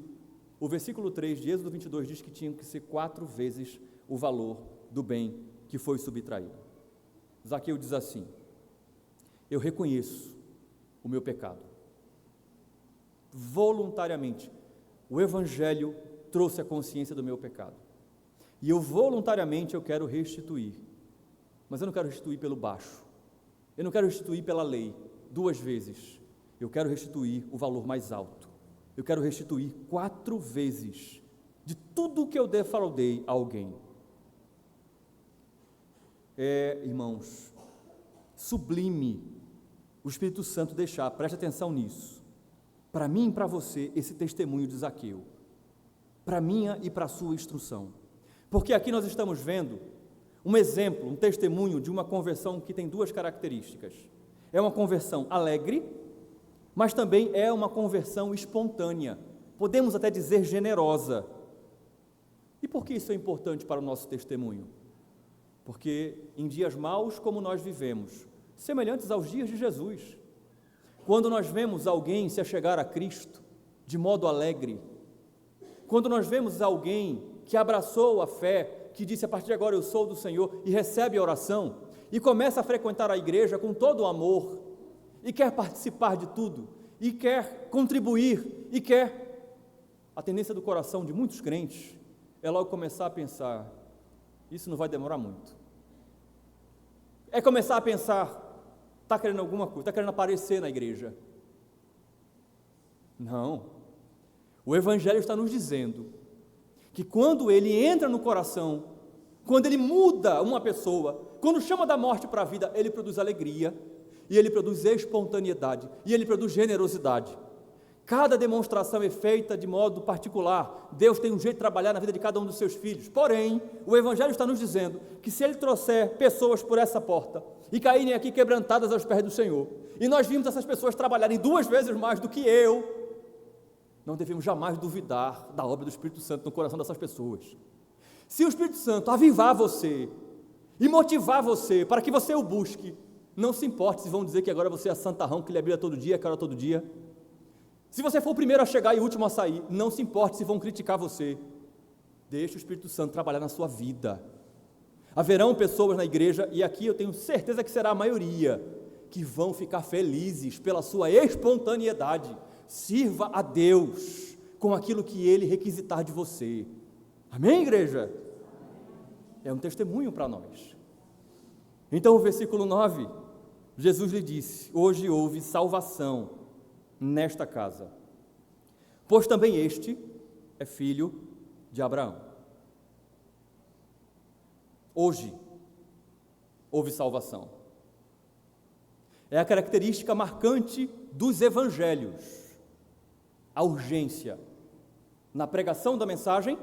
o versículo 3 de Êxodo 22 diz que tinha que ser 4 vezes o valor do bem que foi subtraído. Zaqueu diz assim: eu reconheço o meu pecado. Voluntariamente, o Evangelho trouxe a consciência do meu pecado. E eu voluntariamente eu quero restituir. Mas eu não quero restituir pelo baixo. Eu não quero restituir pela lei, 2 vezes. Eu quero restituir o valor mais alto. Eu quero restituir 4 vezes de tudo que eu defraudei a alguém. Irmãos, sublime o Espírito Santo deixar, preste atenção nisso, para mim e para você, esse testemunho de Zaqueu, para minha e para a sua instrução, porque aqui nós estamos vendo um exemplo, um testemunho de uma conversão que tem 2 características. É uma conversão alegre, mas também é uma conversão espontânea, podemos até dizer generosa. E por que isso é importante para o nosso testemunho? Porque em dias maus como nós vivemos, semelhantes aos dias de Jesus, quando nós vemos alguém se achegar a Cristo de modo alegre, quando nós vemos alguém que abraçou a fé, que disse: a partir de agora eu sou do Senhor, e recebe a oração, e começa a frequentar a igreja com todo o amor, e quer participar de tudo, e quer contribuir, e quer... A tendência do coração de muitos crentes é logo começar a pensar: isso não vai demorar muito. É começar a pensar: está querendo alguma coisa, está querendo aparecer na igreja. Não. O Evangelho está nos dizendo que quando ele entra no coração, quando ele muda uma pessoa, quando chama da morte para a vida, ele produz alegria, e ele produz espontaneidade, e ele produz generosidade. Cada demonstração é feita de modo particular. Deus tem um jeito de trabalhar na vida de cada um dos seus filhos. Porém, o Evangelho está nos dizendo que se ele trouxer pessoas por essa porta e caírem aqui quebrantadas aos pés do Senhor, e nós vimos essas pessoas trabalharem 2 vezes mais do que eu, não devemos jamais duvidar da obra do Espírito Santo no coração dessas pessoas. Se o Espírito Santo avivar você e motivar você para que você o busque, não se importe se vão dizer que agora você é santarrão, que lê a Bíblia todo dia, que ora todo dia. Se você for o primeiro a chegar e o último a sair, não se importe se vão criticar você. Deixe o Espírito Santo trabalhar na sua vida. Haverão pessoas na igreja, e aqui eu tenho certeza que será a maioria, que vão ficar felizes pela sua espontaneidade. Sirva a Deus com aquilo que Ele requisitar de você. Amém, igreja? É um testemunho para nós. Então, o versículo 9, Jesus lhe disse: hoje houve salvação nesta casa, pois também este é filho de Abraão. Hoje houve salvação. É a característica marcante dos evangelhos, a urgência na pregação da mensagem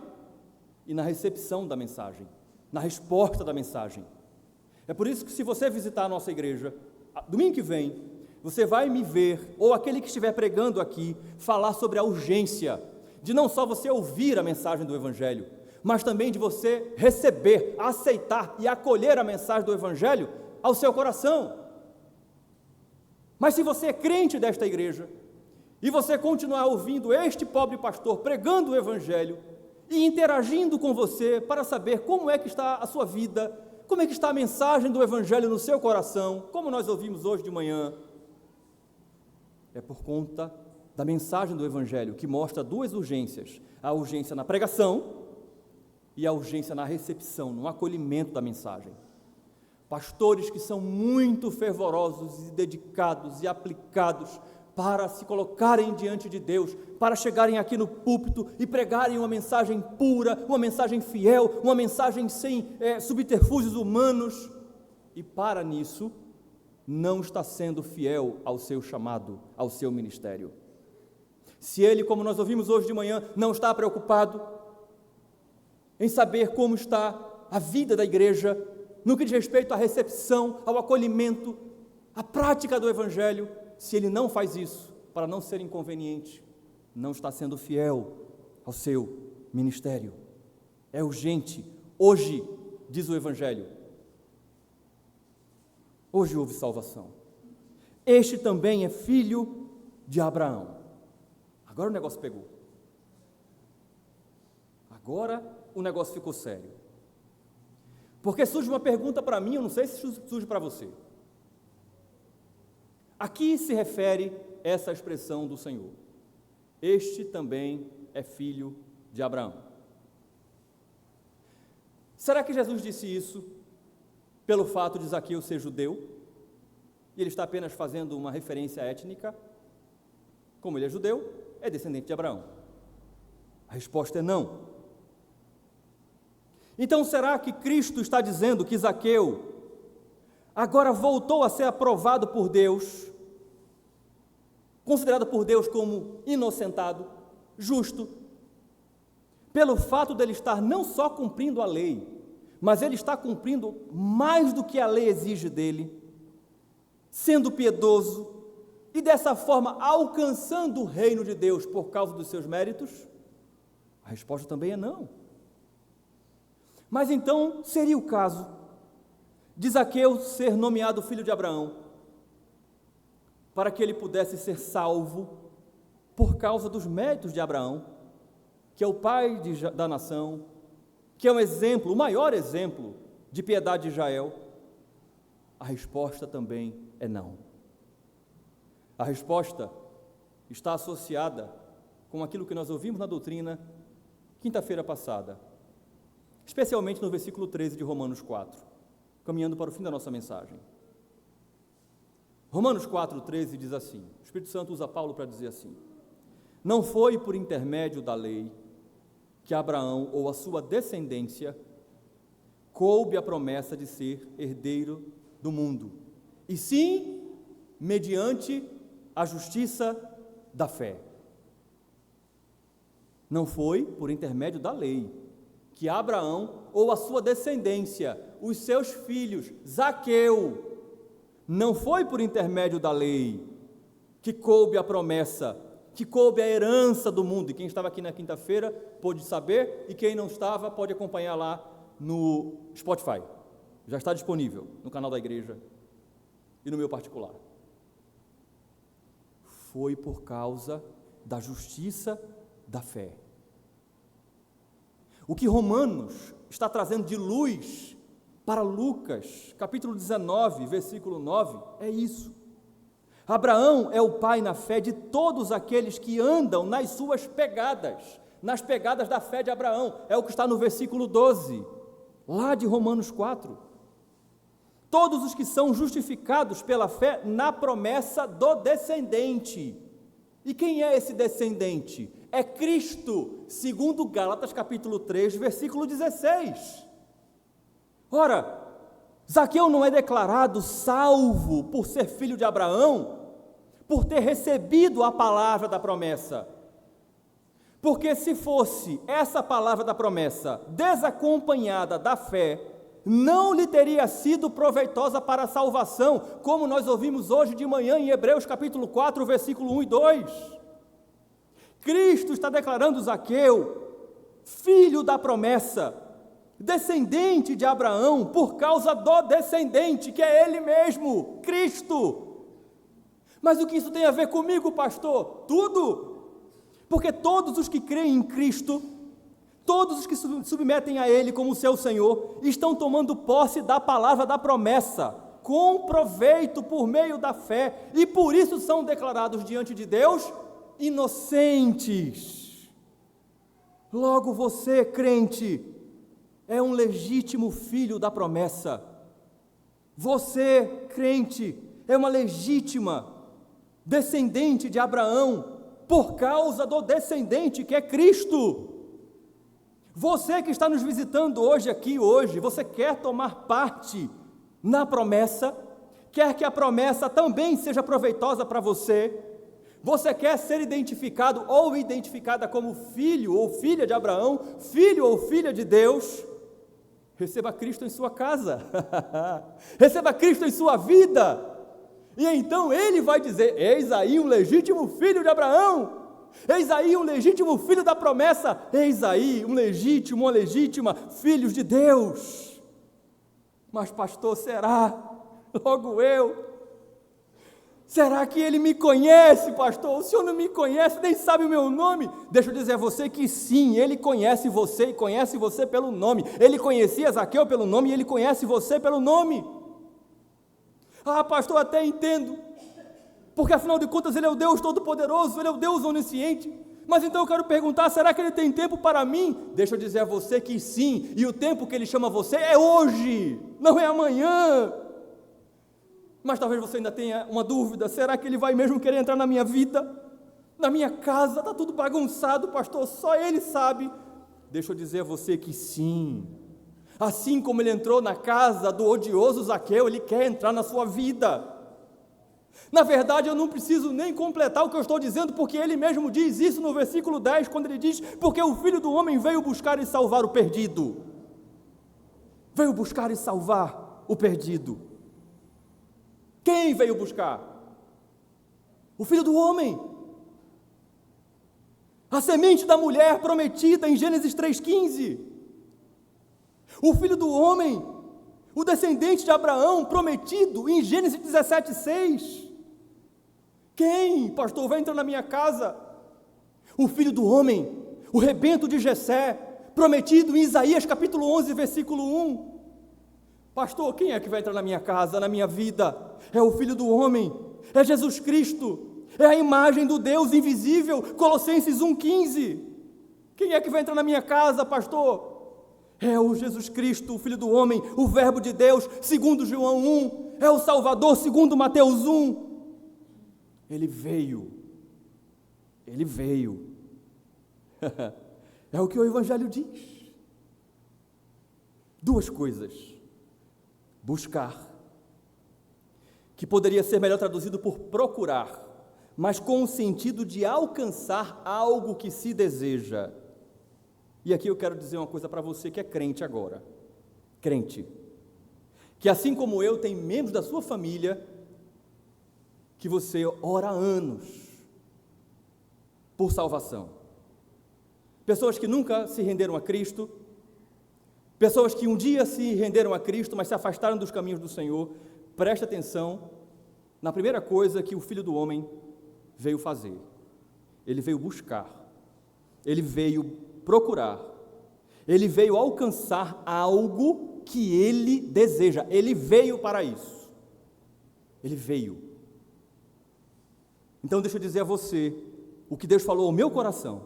e na recepção da mensagem, na resposta da mensagem. É por isso que, se você visitar a nossa igreja, domingo que vem, você vai me ver, ou aquele que estiver pregando aqui, falar sobre a urgência de não só você ouvir a mensagem do Evangelho, mas também de você receber, aceitar e acolher a mensagem do Evangelho ao seu coração. Mas se você é crente desta igreja, e você continuar ouvindo este pobre pastor pregando o Evangelho, e interagindo com você para saber como é que está a sua vida, como é que está a mensagem do Evangelho no seu coração, como nós ouvimos hoje de manhã, é por conta da mensagem do Evangelho, que mostra duas urgências: a urgência na pregação e a urgência na recepção, no acolhimento da mensagem. Pastores que são muito fervorosos e dedicados e aplicados para se colocarem diante de Deus, para chegarem aqui no púlpito e pregarem uma mensagem pura, uma mensagem fiel, uma mensagem sem subterfúgios humanos, e para nisso não está sendo fiel ao seu chamado, ao seu ministério. Se ele, como nós ouvimos hoje de manhã, não está preocupado em saber como está a vida da igreja, no que diz respeito à recepção, ao acolhimento, à prática do Evangelho, se ele não faz isso, para não ser inconveniente, não está sendo fiel ao seu ministério. É urgente. Hoje, diz o Evangelho, hoje houve salvação. Este também é filho de Abraão. Agora o negócio pegou. Agora o negócio ficou sério. Porque surge uma pergunta para mim, eu não sei se surge para você. A que se refere essa expressão do Senhor? Este também é filho de Abraão. Será que Jesus disse isso pelo fato de Zaqueu ser judeu? E ele está apenas fazendo uma referência étnica? Como ele é judeu, é descendente de Abraão. A resposta é não. Então, será que Cristo está dizendo que Zaqueu agora voltou a ser aprovado por Deus, considerado por Deus como inocentado, justo, pelo fato dele estar não só cumprindo a lei, mas ele está cumprindo mais do que a lei exige dele, sendo piedoso e dessa forma alcançando o reino de Deus por causa dos seus méritos? A resposta também é não. Mas então seria o caso de Zaqueu ser nomeado filho de Abraão, para que ele pudesse ser salvo por causa dos méritos de Abraão, que é o pai da nação, que é um exemplo, o maior exemplo de piedade de Israel? A resposta também é não. A resposta está associada com aquilo que nós ouvimos na doutrina quinta-feira passada, especialmente no versículo 13 de Romanos 4, caminhando para o fim da nossa mensagem. Romanos 4,13 diz assim, o Espírito Santo usa Paulo para dizer assim: não foi por intermédio da lei que Abraão ou a sua descendência coube a promessa de ser herdeiro do mundo, e sim mediante a justiça da fé. Não foi por intermédio da lei que Abraão ou a sua descendência, os seus filhos, Zaqueu, não foi por intermédio da lei que coube a promessa, que coube a herança do mundo. E quem estava aqui na quinta-feira pôde saber, e quem não estava pode acompanhar lá no Spotify. Já está disponível no canal da igreja e no meu particular. Foi por causa da justiça da fé. O que Romanos está trazendo de luz para Lucas, capítulo 19, versículo 9, é isso. Abraão é o pai na fé de todos aqueles que andam nas suas pegadas, nas pegadas da fé de Abraão. É o que está no versículo 12, lá de Romanos 4. Todos os que são justificados pela fé na promessa do descendente. E quem é esse descendente? É Cristo, segundo Gálatas capítulo 3, versículo 16. Ora, Zaqueu não é declarado salvo por ser filho de Abraão, por ter recebido a palavra da promessa. Porque se fosse essa palavra da promessa desacompanhada da fé, não lhe teria sido proveitosa para a salvação, como nós ouvimos hoje de manhã em Hebreus capítulo 4, versículo 1 e 2. Cristo está declarando Zaqueu, filho da promessa, descendente de Abraão, por causa do descendente, que é ele mesmo, Cristo. Mas o que isso tem a ver comigo, pastor? Tudo! Porque todos os que creem em Cristo, todos os que se submetem a Ele como seu Senhor, estão tomando posse da palavra da promessa, com proveito por meio da fé, e por isso são declarados diante de Deus inocentes. Logo você, crente, é um legítimo filho da promessa. Você, crente, é uma legítima descendente de Abraão, por causa do descendente que é Cristo. Você que está nos visitando hoje, você quer tomar parte na promessa, quer que a promessa também seja proveitosa para você, você quer ser identificado ou identificada como filho ou filha de Abraão, filho ou filha de Deus, receba Cristo em sua casa, receba Cristo em sua vida, e então Ele vai dizer: eis aí um legítimo filho de Abraão, eis aí um legítimo filho da promessa, eis aí um legítimo, uma legítima filhos de Deus. Mas pastor, será? Logo eu? Será que Ele me conhece, pastor? O senhor não me conhece, nem sabe o meu nome? Deixa eu dizer a você que sim, Ele conhece você e conhece você pelo nome. Ele conhecia Zaqueu pelo nome e Ele conhece você pelo nome. Ah, pastor, até entendo, porque afinal de contas Ele é o Deus Todo-Poderoso, Ele é o Deus Onisciente. Mas então eu quero perguntar, será que Ele tem tempo para mim? Deixa eu dizer a você que sim, e o tempo que Ele chama você é hoje, não é amanhã. Mas talvez você ainda tenha uma dúvida: será que Ele vai mesmo querer entrar na minha vida? Na minha casa? Está tudo bagunçado, pastor, só Ele sabe. Deixa eu dizer a você que sim, assim como Ele entrou na casa do odioso Zaqueu, Ele quer entrar na sua vida. Na verdade, eu não preciso nem completar o que eu estou dizendo, porque Ele mesmo diz isso no versículo 10, quando Ele diz: porque o Filho do Homem veio buscar e salvar o perdido. Veio buscar e salvar o perdido. Quem veio buscar? O Filho do Homem. A semente da mulher prometida em Gênesis 3,15. O Filho do Homem, o descendente de Abraão prometido em Gênesis 17,6. Quem, pastor, vai entrar na minha casa? O Filho do Homem, o rebento de Jessé, prometido em Isaías capítulo 11, versículo 1. Pastor, quem é que vai entrar na minha casa, na minha vida? É o Filho do Homem, é Jesus Cristo, é a imagem do Deus invisível, Colossenses 1,15. Quem é que vai entrar na minha casa, pastor? É o Jesus Cristo, o Filho do Homem, o Verbo de Deus, segundo João 1, é o Salvador, segundo Mateus 1. Ele veio. É o que o Evangelho diz. Duas coisas: buscar, que poderia ser melhor traduzido por procurar, mas com o sentido de alcançar algo que se deseja. E aqui eu quero dizer uma coisa para você que é crente agora, crente, que assim como eu, tem membros da sua família que você ora há anos por salvação, pessoas que nunca se renderam a Cristo, pessoas que um dia se renderam a Cristo, mas se afastaram dos caminhos do Senhor. Preste atenção na primeira coisa que o Filho do Homem veio fazer. Ele veio buscar, ele veio procurar, ele veio alcançar algo que ele deseja. Ele veio para isso. Ele veio. Então deixa eu dizer a você o que Deus falou ao meu coração.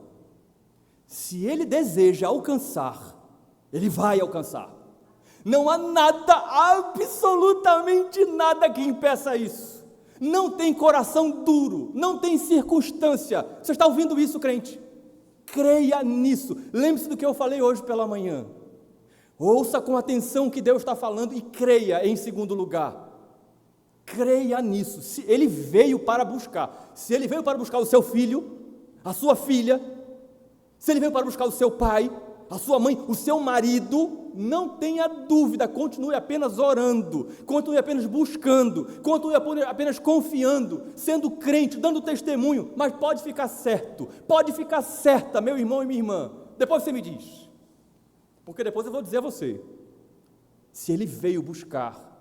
Se Ele deseja alcançar, Ele vai alcançar. Não há nada, absolutamente nada que impeça isso. Não tem coração duro, não tem circunstância. Você está ouvindo isso, crente? Creia nisso. Lembre-se do que eu falei hoje pela manhã. Ouça com atenção o que Deus está falando e creia em segundo lugar. Creia nisso. Se Ele veio para buscar, se Ele veio para buscar o seu filho, a sua filha, se Ele veio para buscar o seu pai, a sua mãe, o seu marido, não tenha dúvida, continue apenas orando, continue apenas buscando, continue apenas confiando, sendo crente, dando testemunho, mas pode ficar certo, pode ficar certa, meu irmão e minha irmã, depois você me diz, porque depois eu vou dizer a você, se Ele veio buscar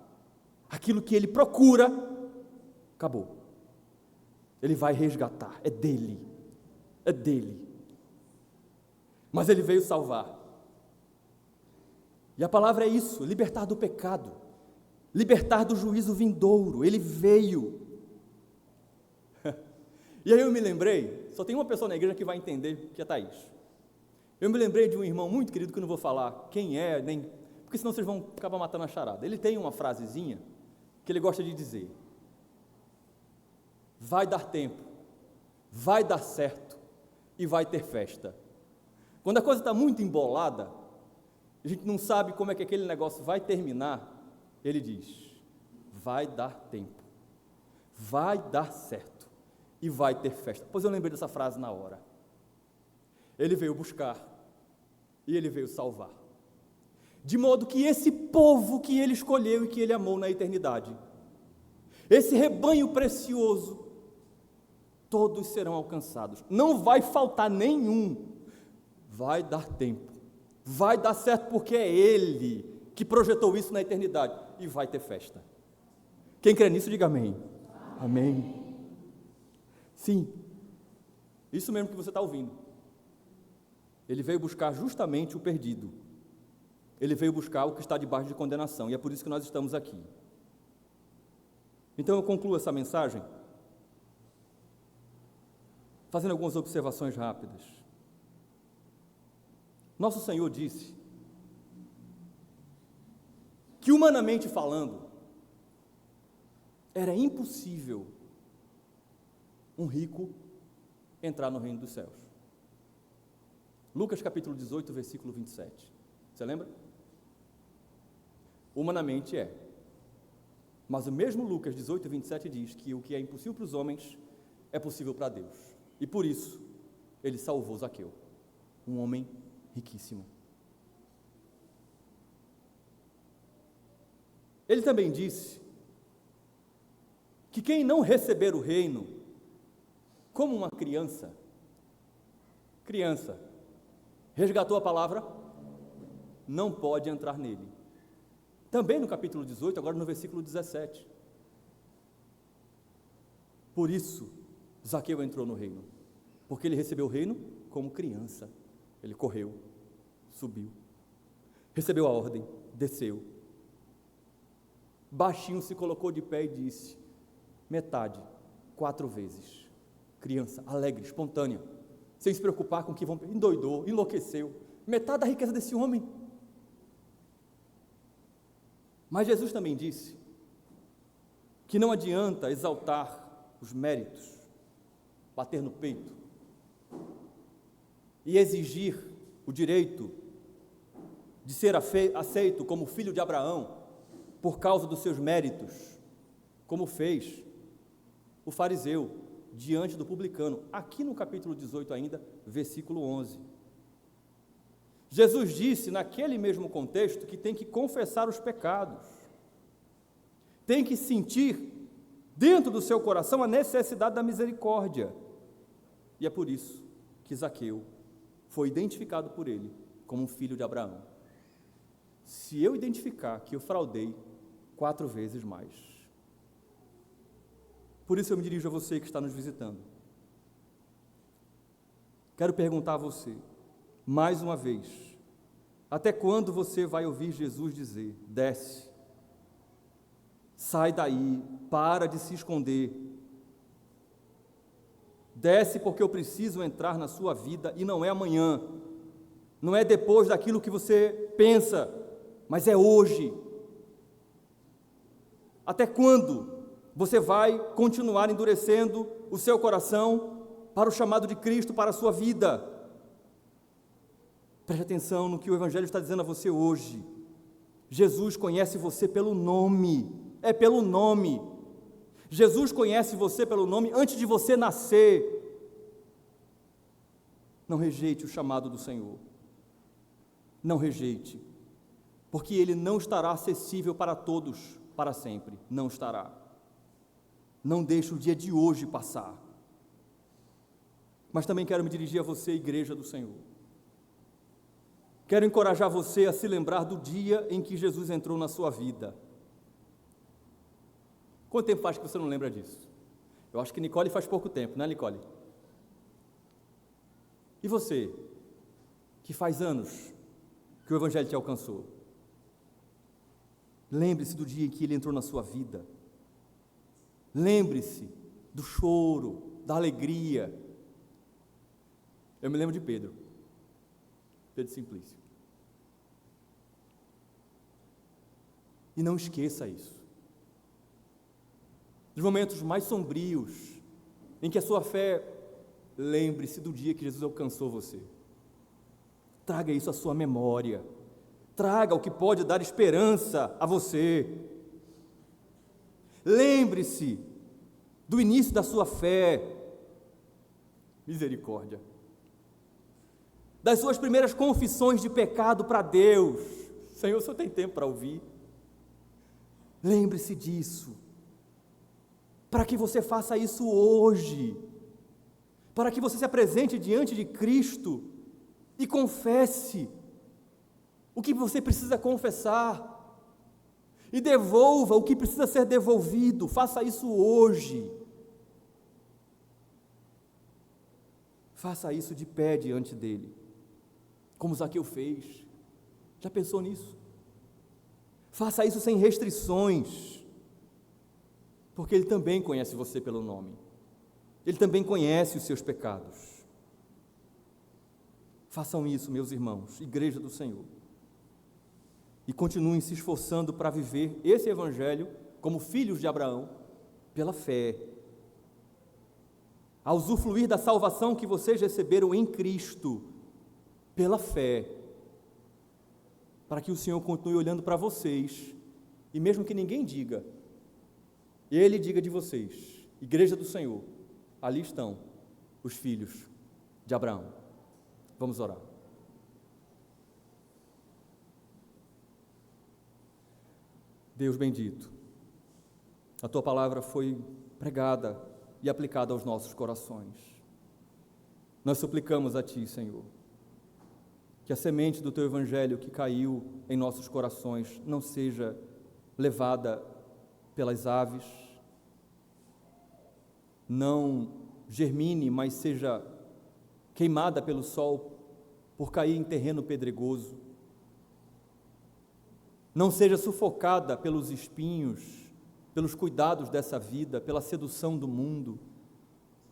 aquilo que Ele procura, acabou. Ele vai resgatar, é dele, é dele. Mas ele veio salvar. E a palavra é isso, libertar do pecado, libertar do juízo vindouro. Ele veio. E aí eu me lembrei, só tem uma pessoa na igreja que vai entender, que é Thaís. Eu me lembrei de um irmão muito querido, que eu não vou falar quem é, nem, porque senão vocês vão acabar matando a charada. Ele tem uma frasezinha que ele gosta de dizer: vai dar tempo, vai dar certo e vai ter festa. Quando a coisa está muito embolada, a gente não sabe como é que aquele negócio vai terminar, ele diz: vai dar tempo, vai dar certo e vai ter festa. Pois eu lembrei dessa frase na hora. Ele veio buscar e ele veio salvar, de modo que esse povo que ele escolheu e que ele amou na eternidade, esse rebanho precioso, todos serão alcançados, não vai faltar nenhum. Vai dar tempo, vai dar certo, porque é Ele que projetou isso na eternidade, e vai ter festa. Quem crê nisso, diga amém. Amém. Sim, isso mesmo que você está ouvindo. Ele veio buscar justamente o perdido. Ele veio buscar o que está debaixo de condenação, e é por isso que nós estamos aqui. Então eu concluo essa mensagem fazendo algumas observações rápidas. Nosso Senhor disse que, humanamente falando, era impossível um rico entrar no reino dos céus. Lucas capítulo 18, versículo 27. Você lembra? Humanamente é. Mas o mesmo Lucas 18, 27 diz que o que é impossível para os homens é possível para Deus. E por isso, ele salvou Zaqueu, um homem riquíssimo. Ele também disse que quem não receber o reino como uma criança, resgatou a palavra, não pode entrar nele. Também no capítulo 18, agora no versículo 17. Por isso, Zaqueu entrou no reino, porque ele recebeu o reino como criança. Ele correu, subiu, recebeu a ordem, desceu. Baixinho se colocou de pé e disse: metade, 4 vezes. Criança, alegre, espontânea, sem se preocupar com o que vão... Endoidou, enlouqueceu. Metade da riqueza desse homem. Mas Jesus também disse que não adianta exaltar os méritos, bater no peito e exigir o direito de ser aceito como filho de Abraão por causa dos seus méritos, como fez o fariseu diante do publicano, aqui no capítulo 18 ainda, versículo 11. Jesus disse, naquele mesmo contexto, que tem que confessar os pecados, tem que sentir dentro do seu coração a necessidade da misericórdia, e é por isso que Zaqueu foi identificado por ele como um filho de Abraão. Se eu identificar que eu fraudei 4 vezes mais, por isso eu me dirijo a você que está nos visitando. Quero perguntar a você, mais uma vez, até quando você vai ouvir Jesus dizer: desce, sai daí, para de se esconder, desce porque eu preciso entrar na sua vida, e não é amanhã, não é depois daquilo que você pensa, mas é hoje. Até quando você vai continuar endurecendo o seu coração para o chamado de Cristo para a sua vida? Preste atenção no que o Evangelho está dizendo a você hoje. Jesus conhece você pelo nome, é pelo nome. Jesus conhece você pelo nome antes de você nascer. Não rejeite o chamado do Senhor. Não rejeite, porque Ele não estará acessível para todos para sempre. Não estará. Não deixe o dia de hoje passar. Mas também quero me dirigir a você, igreja do Senhor. Quero encorajar você a se lembrar do dia em que Jesus entrou na sua vida. Quanto tempo faz que você não lembra disso? Eu acho que Nicole faz pouco tempo, né, Nicole? E você, que faz anos que o Evangelho te alcançou? Lembre-se do dia em que ele entrou na sua vida. Lembre-se do choro, da alegria. Eu me lembro de Pedro Simplício. E não esqueça isso. Nos momentos mais sombrios, em que a sua fé, lembre-se do dia que Jesus alcançou você. Traga isso à sua memória. Traga o que pode dar esperança a você. Lembre-se do início da sua fé. Misericórdia. Das suas primeiras confissões de pecado para Deus. Senhor, o Senhor tem tempo para ouvir? Lembre-se disso. Para que você faça isso hoje. Para que você se apresente diante de Cristo e confesse o que você precisa confessar. E devolva o que precisa ser devolvido. Faça isso hoje. Faça isso de pé diante dele, como Zaqueu fez. Já pensou nisso? Faça isso sem restrições, porque ele também conhece você pelo nome. Ele também conhece os seus pecados. Façam isso, meus irmãos, Igreja do Senhor. E continuem se esforçando para viver esse Evangelho como filhos de Abraão, pela fé. A usufruir da salvação que vocês receberam em Cristo, pela fé. Para que o Senhor continue olhando para vocês, e mesmo que ninguém diga, Ele diga de vocês, Igreja do Senhor, ali estão os filhos de Abraão. Vamos orar. Deus bendito, a Tua palavra foi pregada e aplicada aos nossos corações. Nós suplicamos a Ti, Senhor, que a semente do Teu Evangelho que caiu em nossos corações não seja levada pelas aves, não germine, mas seja queimada pelo sol por cair em terreno pedregoso, não seja sufocada pelos espinhos, pelos cuidados dessa vida, pela sedução do mundo,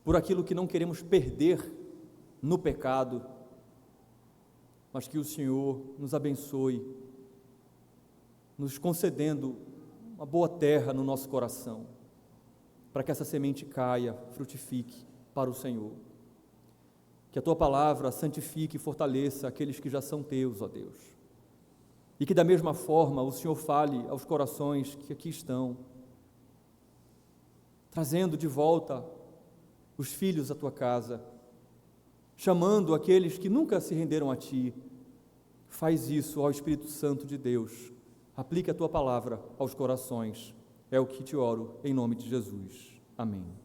por aquilo que não queremos perder no pecado, mas que o Senhor nos abençoe, nos concedendo uma boa terra no nosso coração, para que essa semente caia, frutifique para o Senhor. Que a Tua palavra santifique e fortaleça aqueles que já são Teus, ó Deus. E que da mesma forma o Senhor fale aos corações que aqui estão, trazendo de volta os filhos à Tua casa, chamando aqueles que nunca se renderam a Ti. Faz isso, ó Espírito Santo de Deus. Aplique a Tua palavra aos corações. É o que te oro, em nome de Jesus. Amém.